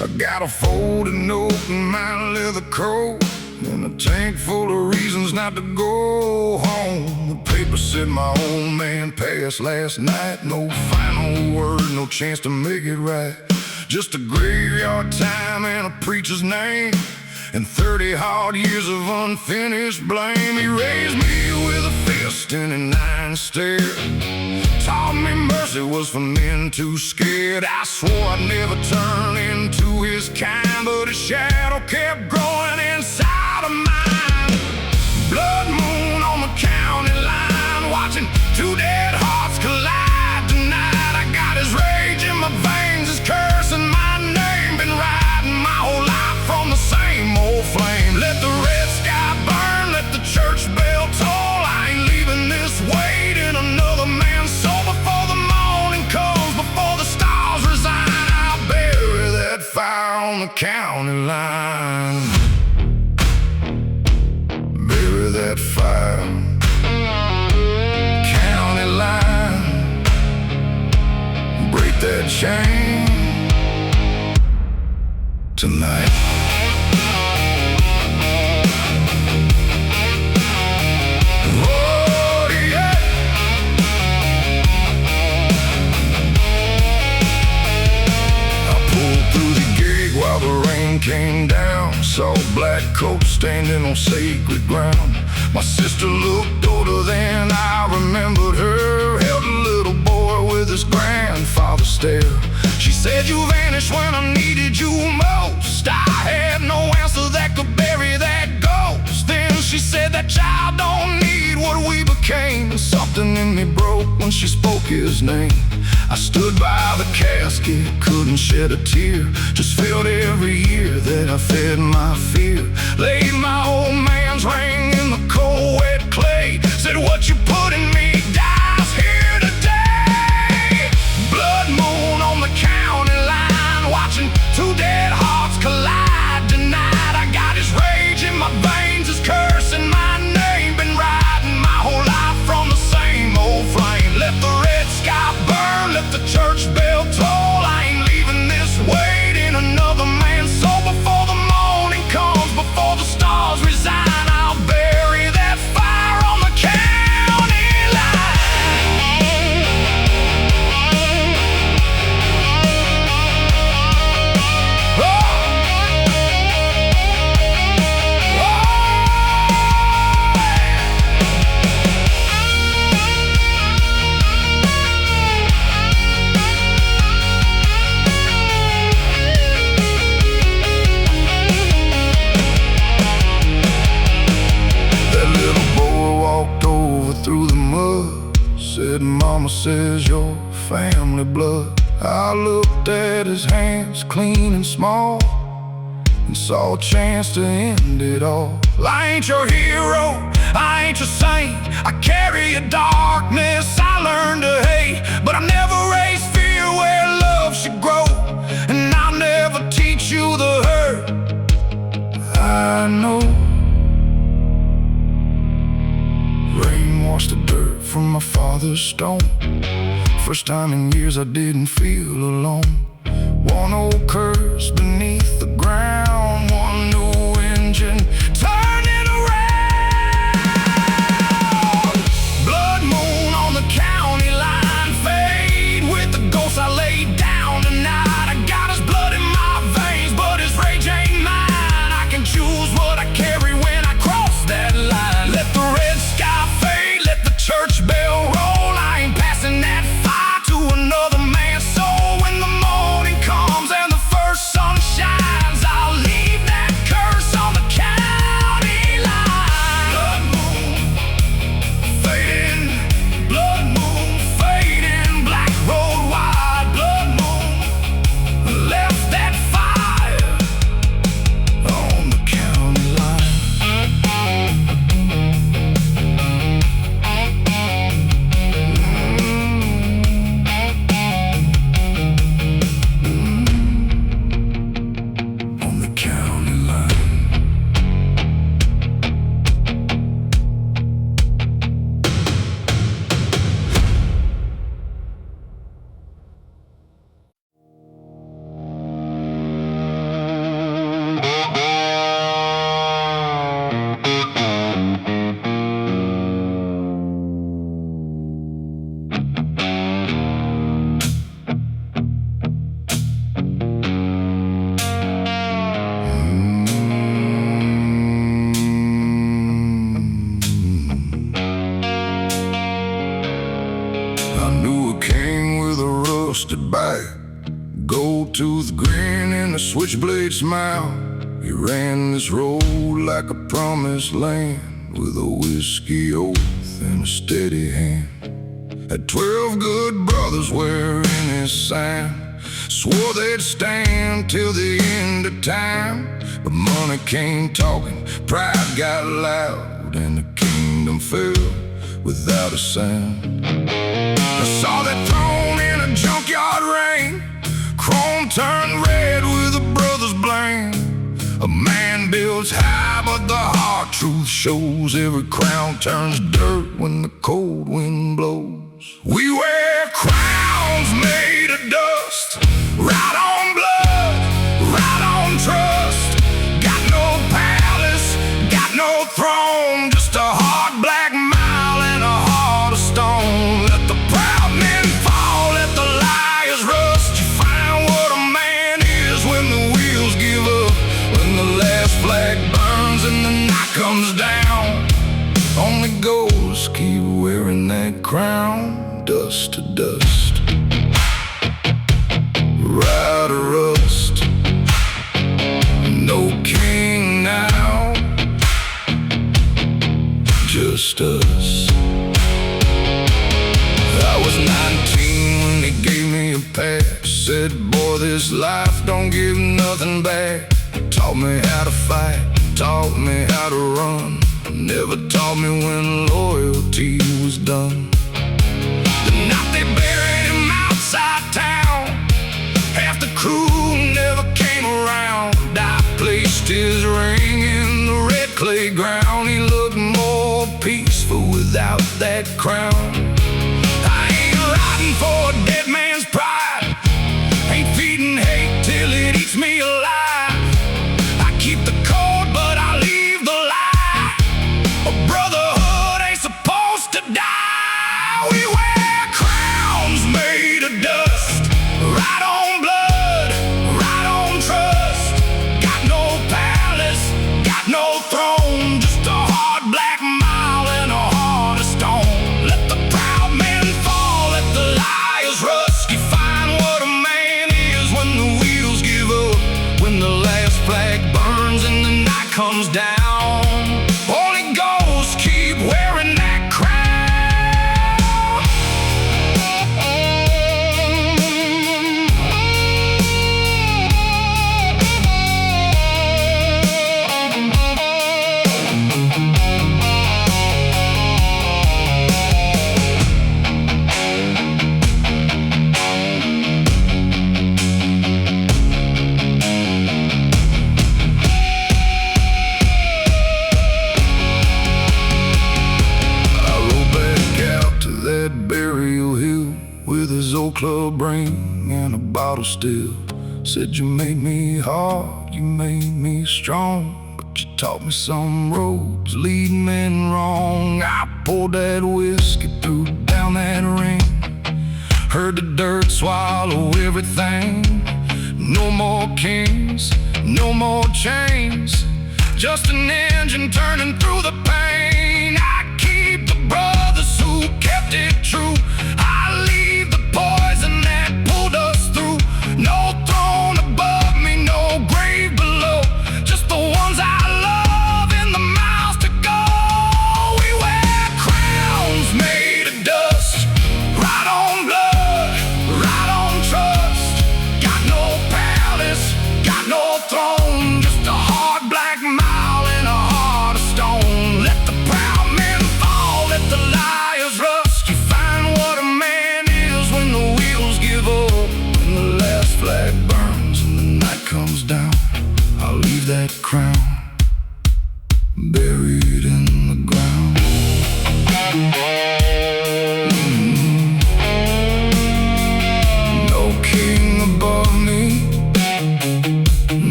Speaker 1: I got a folded note in my leather coat, and a tank full of reasons not to go home. The paper said my old man passed last night. No final word, no chance to make it right. Just a graveyard time and a preacher's name, and 30 hard years of unfinished blame. He raised me with a fist and an iron stare, taught me mercy was for men too scared. I swore I'd never turn into his kind, but his shadow kept growing inside of mine. Blood moon on the county line, watching two dead hearts collide tonight. I got his rage in my veins, his curse in my name. Been riding my whole life from the same old flame. Let the red sky burn, let the church bell toll. I ain't leaving this weight in another man's soul. Before the morning comes, before the stars resign, I'll bury that fire on the county line. Bury that fire, county line. Break that chain tonight. Oh yeah. I pulled through the gate while the rain came down. Saw black coats standing on sacred ground. My sister looked older than I remembered her. Held a little boy with his grandfather stare. She said, you vanished when I needed you most. I had no answer that could bury that ghost. Then she said, that child don't need what we became. Something in me broke when she spoke his name. I stood by the casket, couldn't shed a tear. Just felt every year that I fed my fear. Laid my old man's ring in the cold wet clay. Said, what you put in me dies here today. Blood moon on the county line, watching two dead hearts collide tonight. I got his rage in my veins, his curse in my name. Been riding my whole life from the same old flame. Let the red sky burn, let the church bell toll. I ain't leaving this weight in another man's soul. Before the morning comes, before the stars resign, I'll bury that fire on the county line. Through the mud, said, Mama says you're family blood. I looked at his hands, clean and small, and saw a chance to end it all. I ain't your hero, I ain't your saint. I carry a darkness I learned to hate, but I never raised fear where love should grow, and I'll never teach you the hurt I know. Rain washed the dirt from my father's stone. First time in years I didn't feel alone. One old curse beneath the ground, one new engine turning around. Blood moon on the county line, fade with the ghosts I laid down tonight. I got his blood in my veins, but his rage ain't mine. I can choose what I carry when I cross that line. Let the red sky fade, let the church bell roll. I ain't passing that fire to another man's soul. When the morning comes and the first sun shines, I'll gold-toothed grin and a switchblade smile. He ran this road like a promised land, with a whiskey oath and a steady hand. Had 12 good brothers wearing his sign, swore they'd stand till the end of time. But money came talking, pride got loud, and the kingdom fell without a sound. I saw that throne in a junkyard rain, chrome turned red with a brother's blame. A man builds high, but the hard truth shows every crown turns dirt when the cold wind blows. We wear crowns made of dust, right on blood, right on trust. Got no palace, got no throne, just a hard black mile and a heart of stone. Let the proud men fall, let the liars rust. You find what a man is when the wheels give up, when the last flag burns and the night comes down. Only ghosts keep wearing that crown, dust to dust, right or rust. No king now, just us. I was 19 when he gave me a pass. Said, boy, this life don't give nothing back. Taught me how to fight, taught me how to run, never taught me when loyalty was done. The night they buried him outside town, half the crew never came around. I placed his ring in the red clay ground. He looked more peaceful without that crown. I ain't riding for a dead man's pride, ain't feeding hate till it eats me alive. I keep the code, but I leave the lie. A brotherhood ain't supposed to die. We wear crowns made of dust, right on blood, right on trust. Got no palace, got no throne, just a hard black mile and a heart of stone. Let the proud men fall, let the liars rust. You find what a man is when the wheels give up, when the last flag burns and the night comes down. Only ghosts keep wearing that crown. Burial hill with his old club ring and a bottle still. Said, you made me hard, you made me strong, but you taught me some roads lead men wrong. I poured that whiskey, threw down that ring, heard the dirt swallow everything. No more kings, no more chains, just an engine turning through the pain. I keep the brothers who kept it true. I leave the poison that pulled us through. No throne above me, no grave below, just the ones I love and the miles to go. We wear crowns made of dust, right on blood, right on trust. Got no palace, got no throne, just a hard black mile and a heart of stone.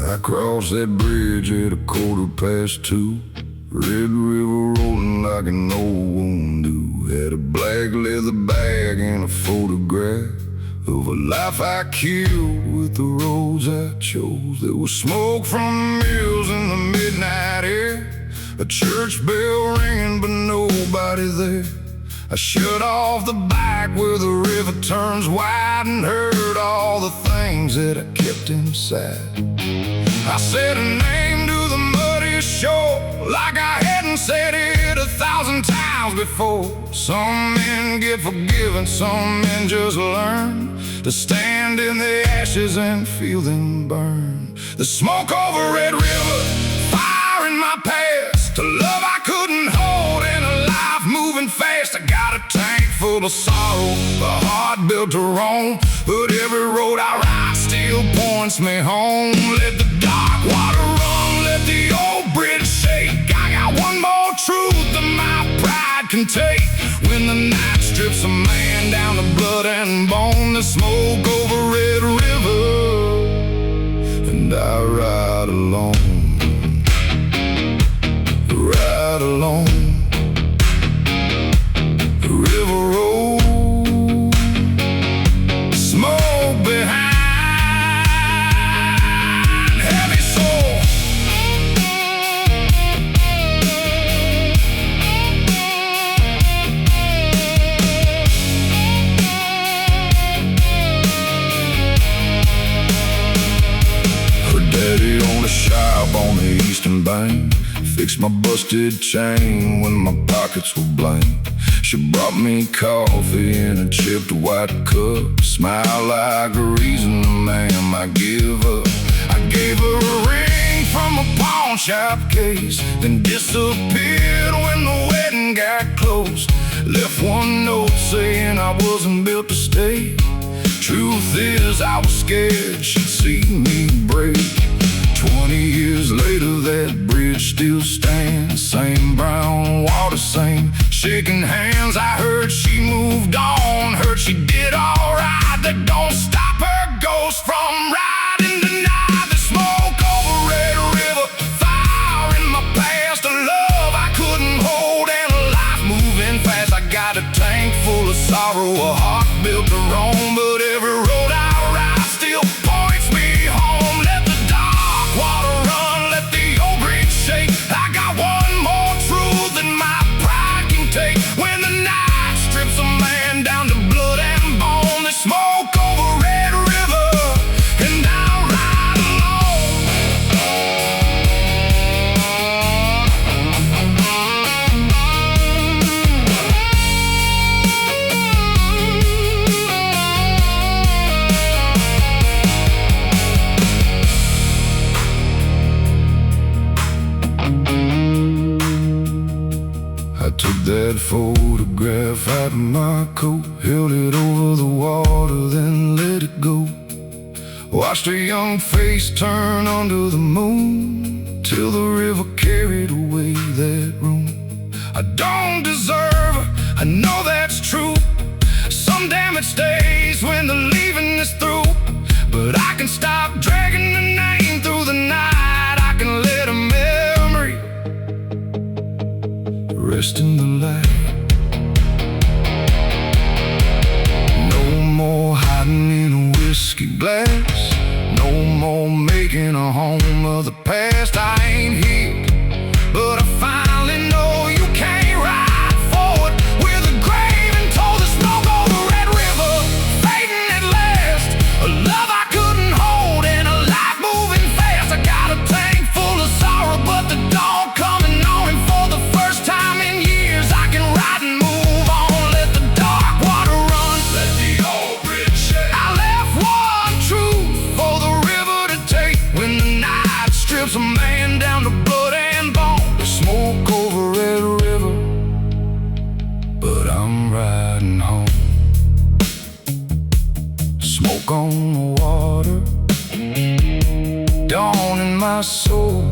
Speaker 1: I crossed that bridge at 2:15. Red River rolling like an old woman do. Had a black leather bag and a photograph of a life I killed with the roads I chose. There was smoke from mills in the midnight air, a church bell ringing but nobody there. I shut off the bike where the river turns wide and heard all the things that I kept inside. I said a name to the muddy shore like I hadn't said it 1,000 times before. Some men get forgiven, some men just learn to stand in the ashes and feel them burn. The smoke over Red River, fire in my past, a love I couldn't hold and a life moving fast. I got a tank full of sorrow, a heart built to roam, but every road I ride still points me home. Let the dark water run, let the old bridge shake. I got one more truth that my pride can take. When the night strips a man down to blood and bone, the smoke over Red River, and I ride alone, ride alone. River road, smoke behind, heavy soul. Her daddy owned a shop on the eastern bank, fixed my busted chain when my pockets were blank. She brought me coffee in a chipped white cup, smiled like a reason, ma'am, I give up. I gave her a ring from a pawn shop case, then disappeared when the wedding got close. Left one note saying I wasn't built to stay. Truth is, I was scared she'd see me break. 20 years later, that bridge still stands. Same brown water, same shaking hands. I heard she moved on, heard she did alright. That don't stop her ghost from riding tonight. The smoke over Red River, fire in my past, a love I couldn't hold and a life moving fast. I got a tank full of sorrow, a heart built to roam, but every road I ride still points me home. Let the dark water run, let the old bridge shake. I got one more truth that my pride can take. When the night strips a man down to blood and bone, the smoke over Red River, and I'll ride alone. I took that photograph out of my coat, held it over the water, then let it go. Watched a young face turn under the moon, till the river carried away that room. I don't deserve her, I know that's true. Some damage stays when the leaving is through, but I can stop dragging the name through the night. I can let a memory rest in the light. No more hiding in a whiskey glass, no more making a home of the past. I ain't here, but I finally know you can't ride forward with a grave and told the smoke over Red River, fading at last. A love I couldn't hold and a life moving fast. I got a tank full of sorrow, but the dawn coming on, and for the first time in years I can ride and move on. Let the dark water run, let the old bridge shake. I left one truth for the river to take. When the night strips a man down to blood and bone, the smoke over Red River, but I'm riding home. Smoke on the water, dawn in my soul.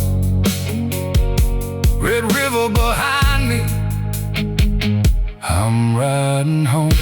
Speaker 1: Red River behind me, I'm riding home.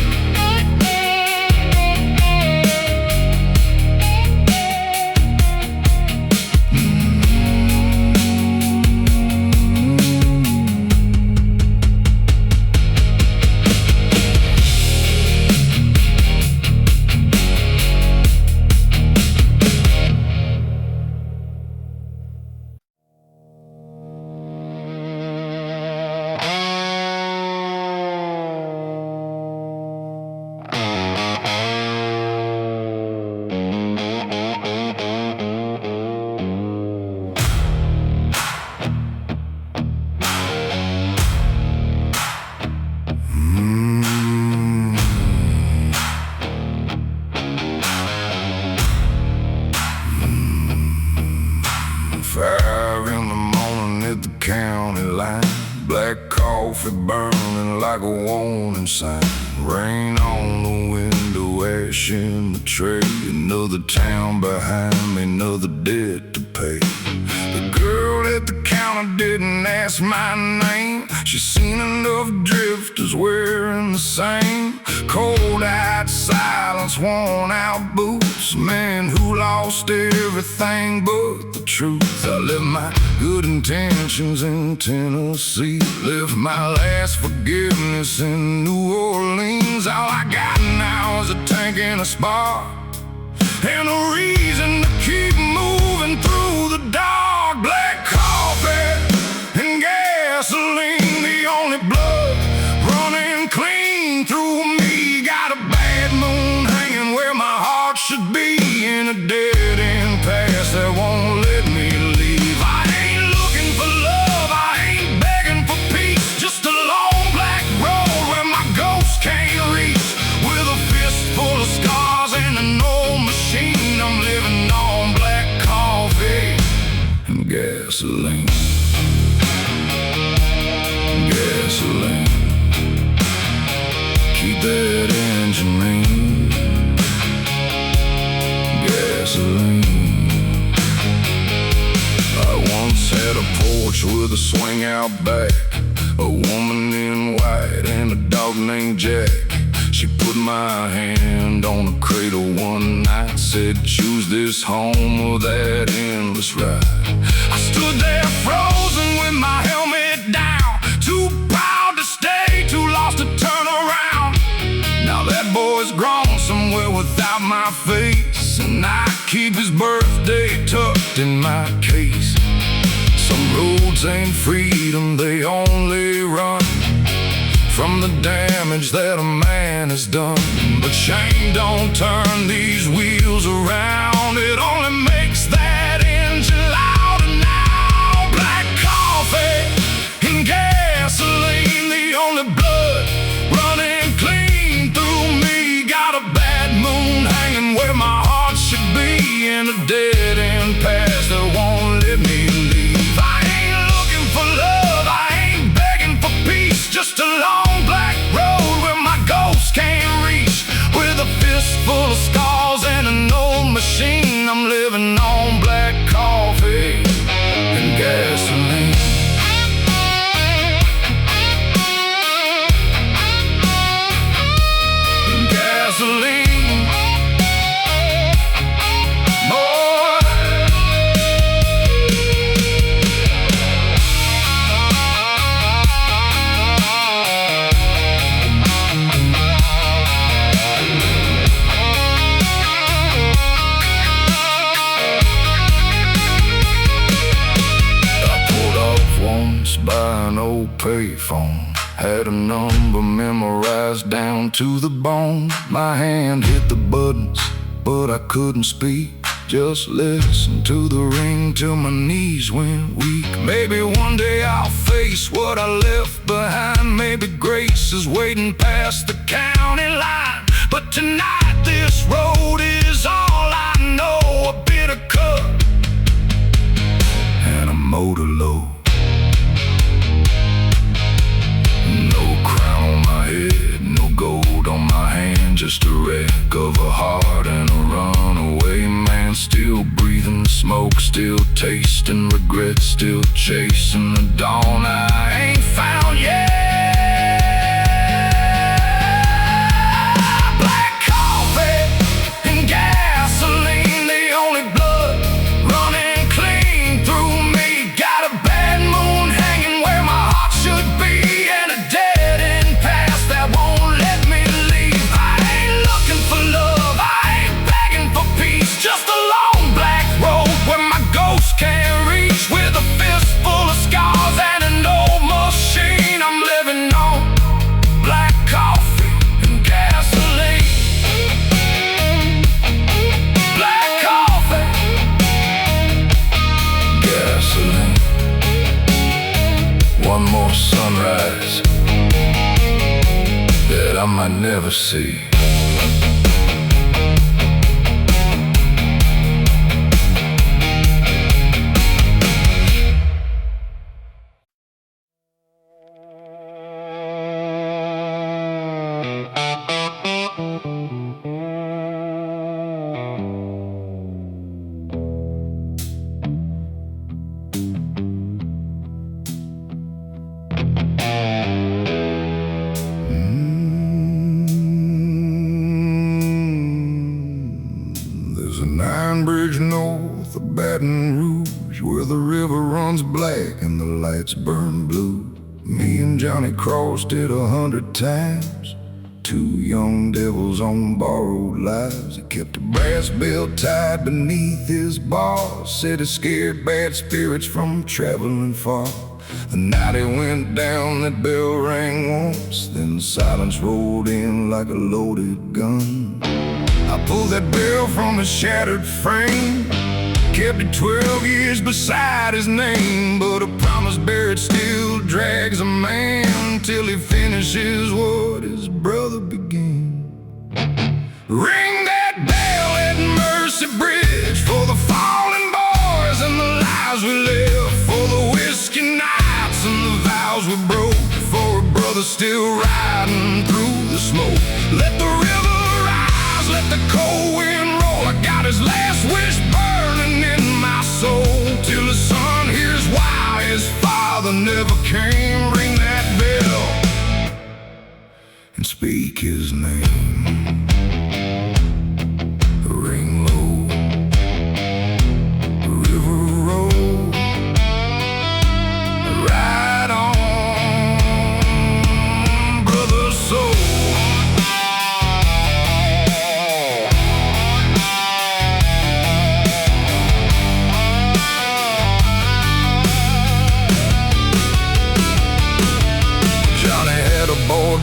Speaker 1: county line. Black coffee burning like a warning sign. Rain on the window, ash in the tray. Another town behind me, another debt to pay. The girl at the counter didn't ask my name. She seen enough drifters wearing the same. Cold-eyed silence, worn-out boots. Men who lost everything but the truth. I left my good intentions in Tennessee. Left my last forgiveness in New Orleans. All I got now is a tank and a spark, and a reason to keep moving through the dark. Black coffee and gasoline, the only blood running clean through me. Got a bad moon hanging where my heart should be, in a dead-end past that won't let me leave. I ain't looking for love, I ain't begging for peace. Just a long black road where my ghost can't reach. With a fist full of scars and an old machine, I'm living on black coffee and gasoline. Gasoline, keep that engine mean. Gasoline. I once had a porch with a swing out back, a woman in white and a dog named Jack. She put my hand on a cradle one night, said, choose this home or that endless ride. I stood there frozen with my helmet down, too proud to stay, too lost to turn around. Now that boy's grown somewhere without my face, and I keep his birthday tucked in my case. Some roads ain't freedom, they only run from the damage that a man has done. But shame don't turn these wheels around, it only makes that engine louder now. Black coffee and gasoline, the only blood running clean through me. Got a bad moon hanging where my heart should be, in a dead-end past that won't let me leave. I ain't looking for love, I ain't begging for peace. Just a long black road where my ghost can't reach. With a fist full of scars and an old machine, I'm living on black coffee and gasoline. Gasoline. By an old payphone, had a number memorized down to the bone. My hand hit the buttons, but I couldn't speak. Just listen to the ring till my knees went weak. Maybe one day I'll face what I left behind. Maybe grace is waiting past the county line. But tonight this road is all I know. A bitter cup and a motor load. Just a wreck of a heart and a runaway man. Still breathing smoke, still tasting regret, still chasing the dawn I ain't found yet. Black coffee and gasoline, the only blood running clean through me. Got a bad moon hanging where my heart should be, and a dead-end past that won't let me leave. Just a long black road where my ghost can't reach. With a fist full of scars and an old machine, I'm living on black coffee and gasoline. Black coffee, gasoline. One more sunrise that I might never see. north of Baton Rouge, where the river runs black and the lights burn blue. Me and Johnny crossed it 100 times, two young devils on borrowed lives. He kept a brass belt tied beneath his bars, said it scared bad spirits from traveling far. The night it went down, that bell rang once, then silence rolled in like a loaded gun. I pulled that bell from his shattered frame, kept it 12 years beside his name. But a promise buried still drags a man till he finishes what his brother began. Ring that bell at Mercy Bridge for the fallen boys and the lives we live, for the whiskey nights and the vows we broke, for a brother still riding through the smoke. Let the river rise, let the cold wind roll. I got his last wish burning in my soul, till his son hears why his father never came. Ring that bell and speak his name. Ring low, river road, ride on, brother soul.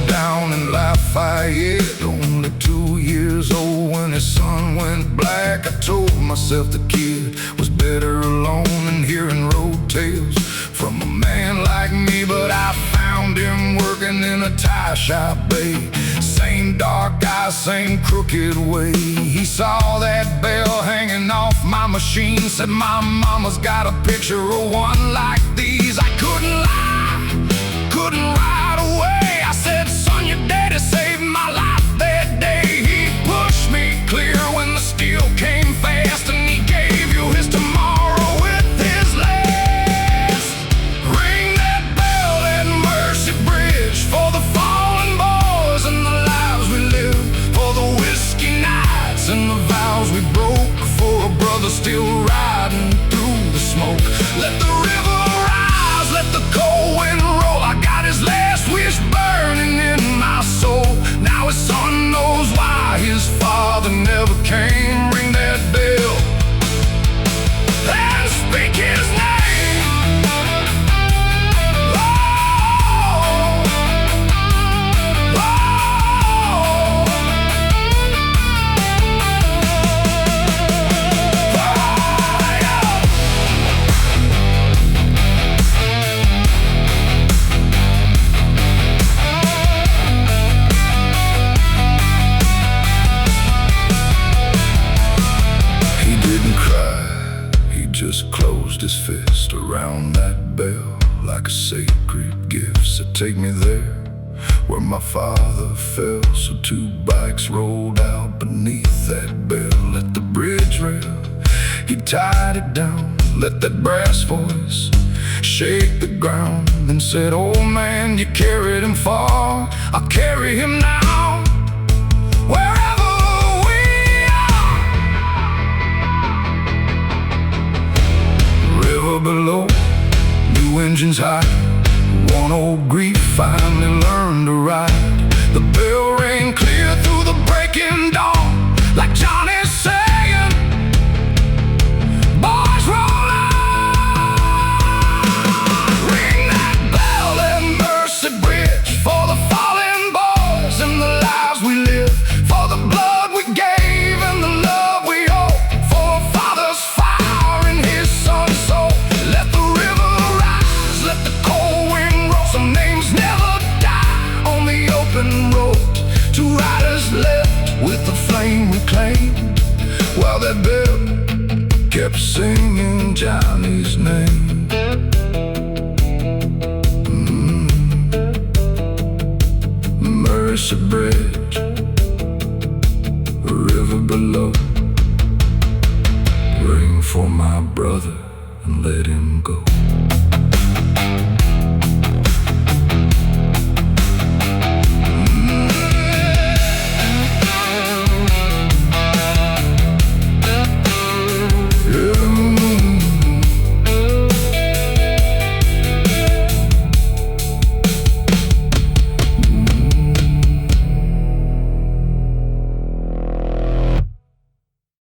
Speaker 1: Down in Lafayette, only 2 years old when his son went black. I told myself the kid was better alone than hearing road tales from a man like me. But I found him working in a tie shop bay, same dark eyes, same crooked way. He saw that bell hanging off my machine, said my mama's got a picture of one like these. I couldn't lie, couldn't ride away. I said, son, your daddy saved my life that day. He pushed me clear when the steel came fast, and he gave you his tomorrow with his last. Ring that bell at Mercy Bridge for the fallen boys and the lives we live, for the whiskey nights and the vows we broke, for a brother still riding through the smoke. Let the river rise, let the cold wind roll. I got his last wish burning in my soul. Now his son knows why his father never came. Ring that bell and speak his name. Oh, just closed his fist around that bell like a sacred gift. Said, take me there where my father fell. So 2 bikes rolled out beneath that bell. At the bridge rail, he tied it down, let that brass voice shake the ground, then said, old man, you carried him far, I'll carry him now, wherever we are. River below, new engines high, one old grief finally learned to ride. The bell rang clear through the breaking dawn, like Johnny's saying, boys roll on. Ring that bell at Mercy Bridge for the fallen boys and the lives we live, for the blood we gave and the love we owe, for a father's fire in his son's soul. Let the river rise, let the cold wind roll. Some names never die on the open road. 2 riders left with the flame reclaimed, while that bell kept singing Johnny's name. Mercy Bridge, river below, ring for my brother and let him go.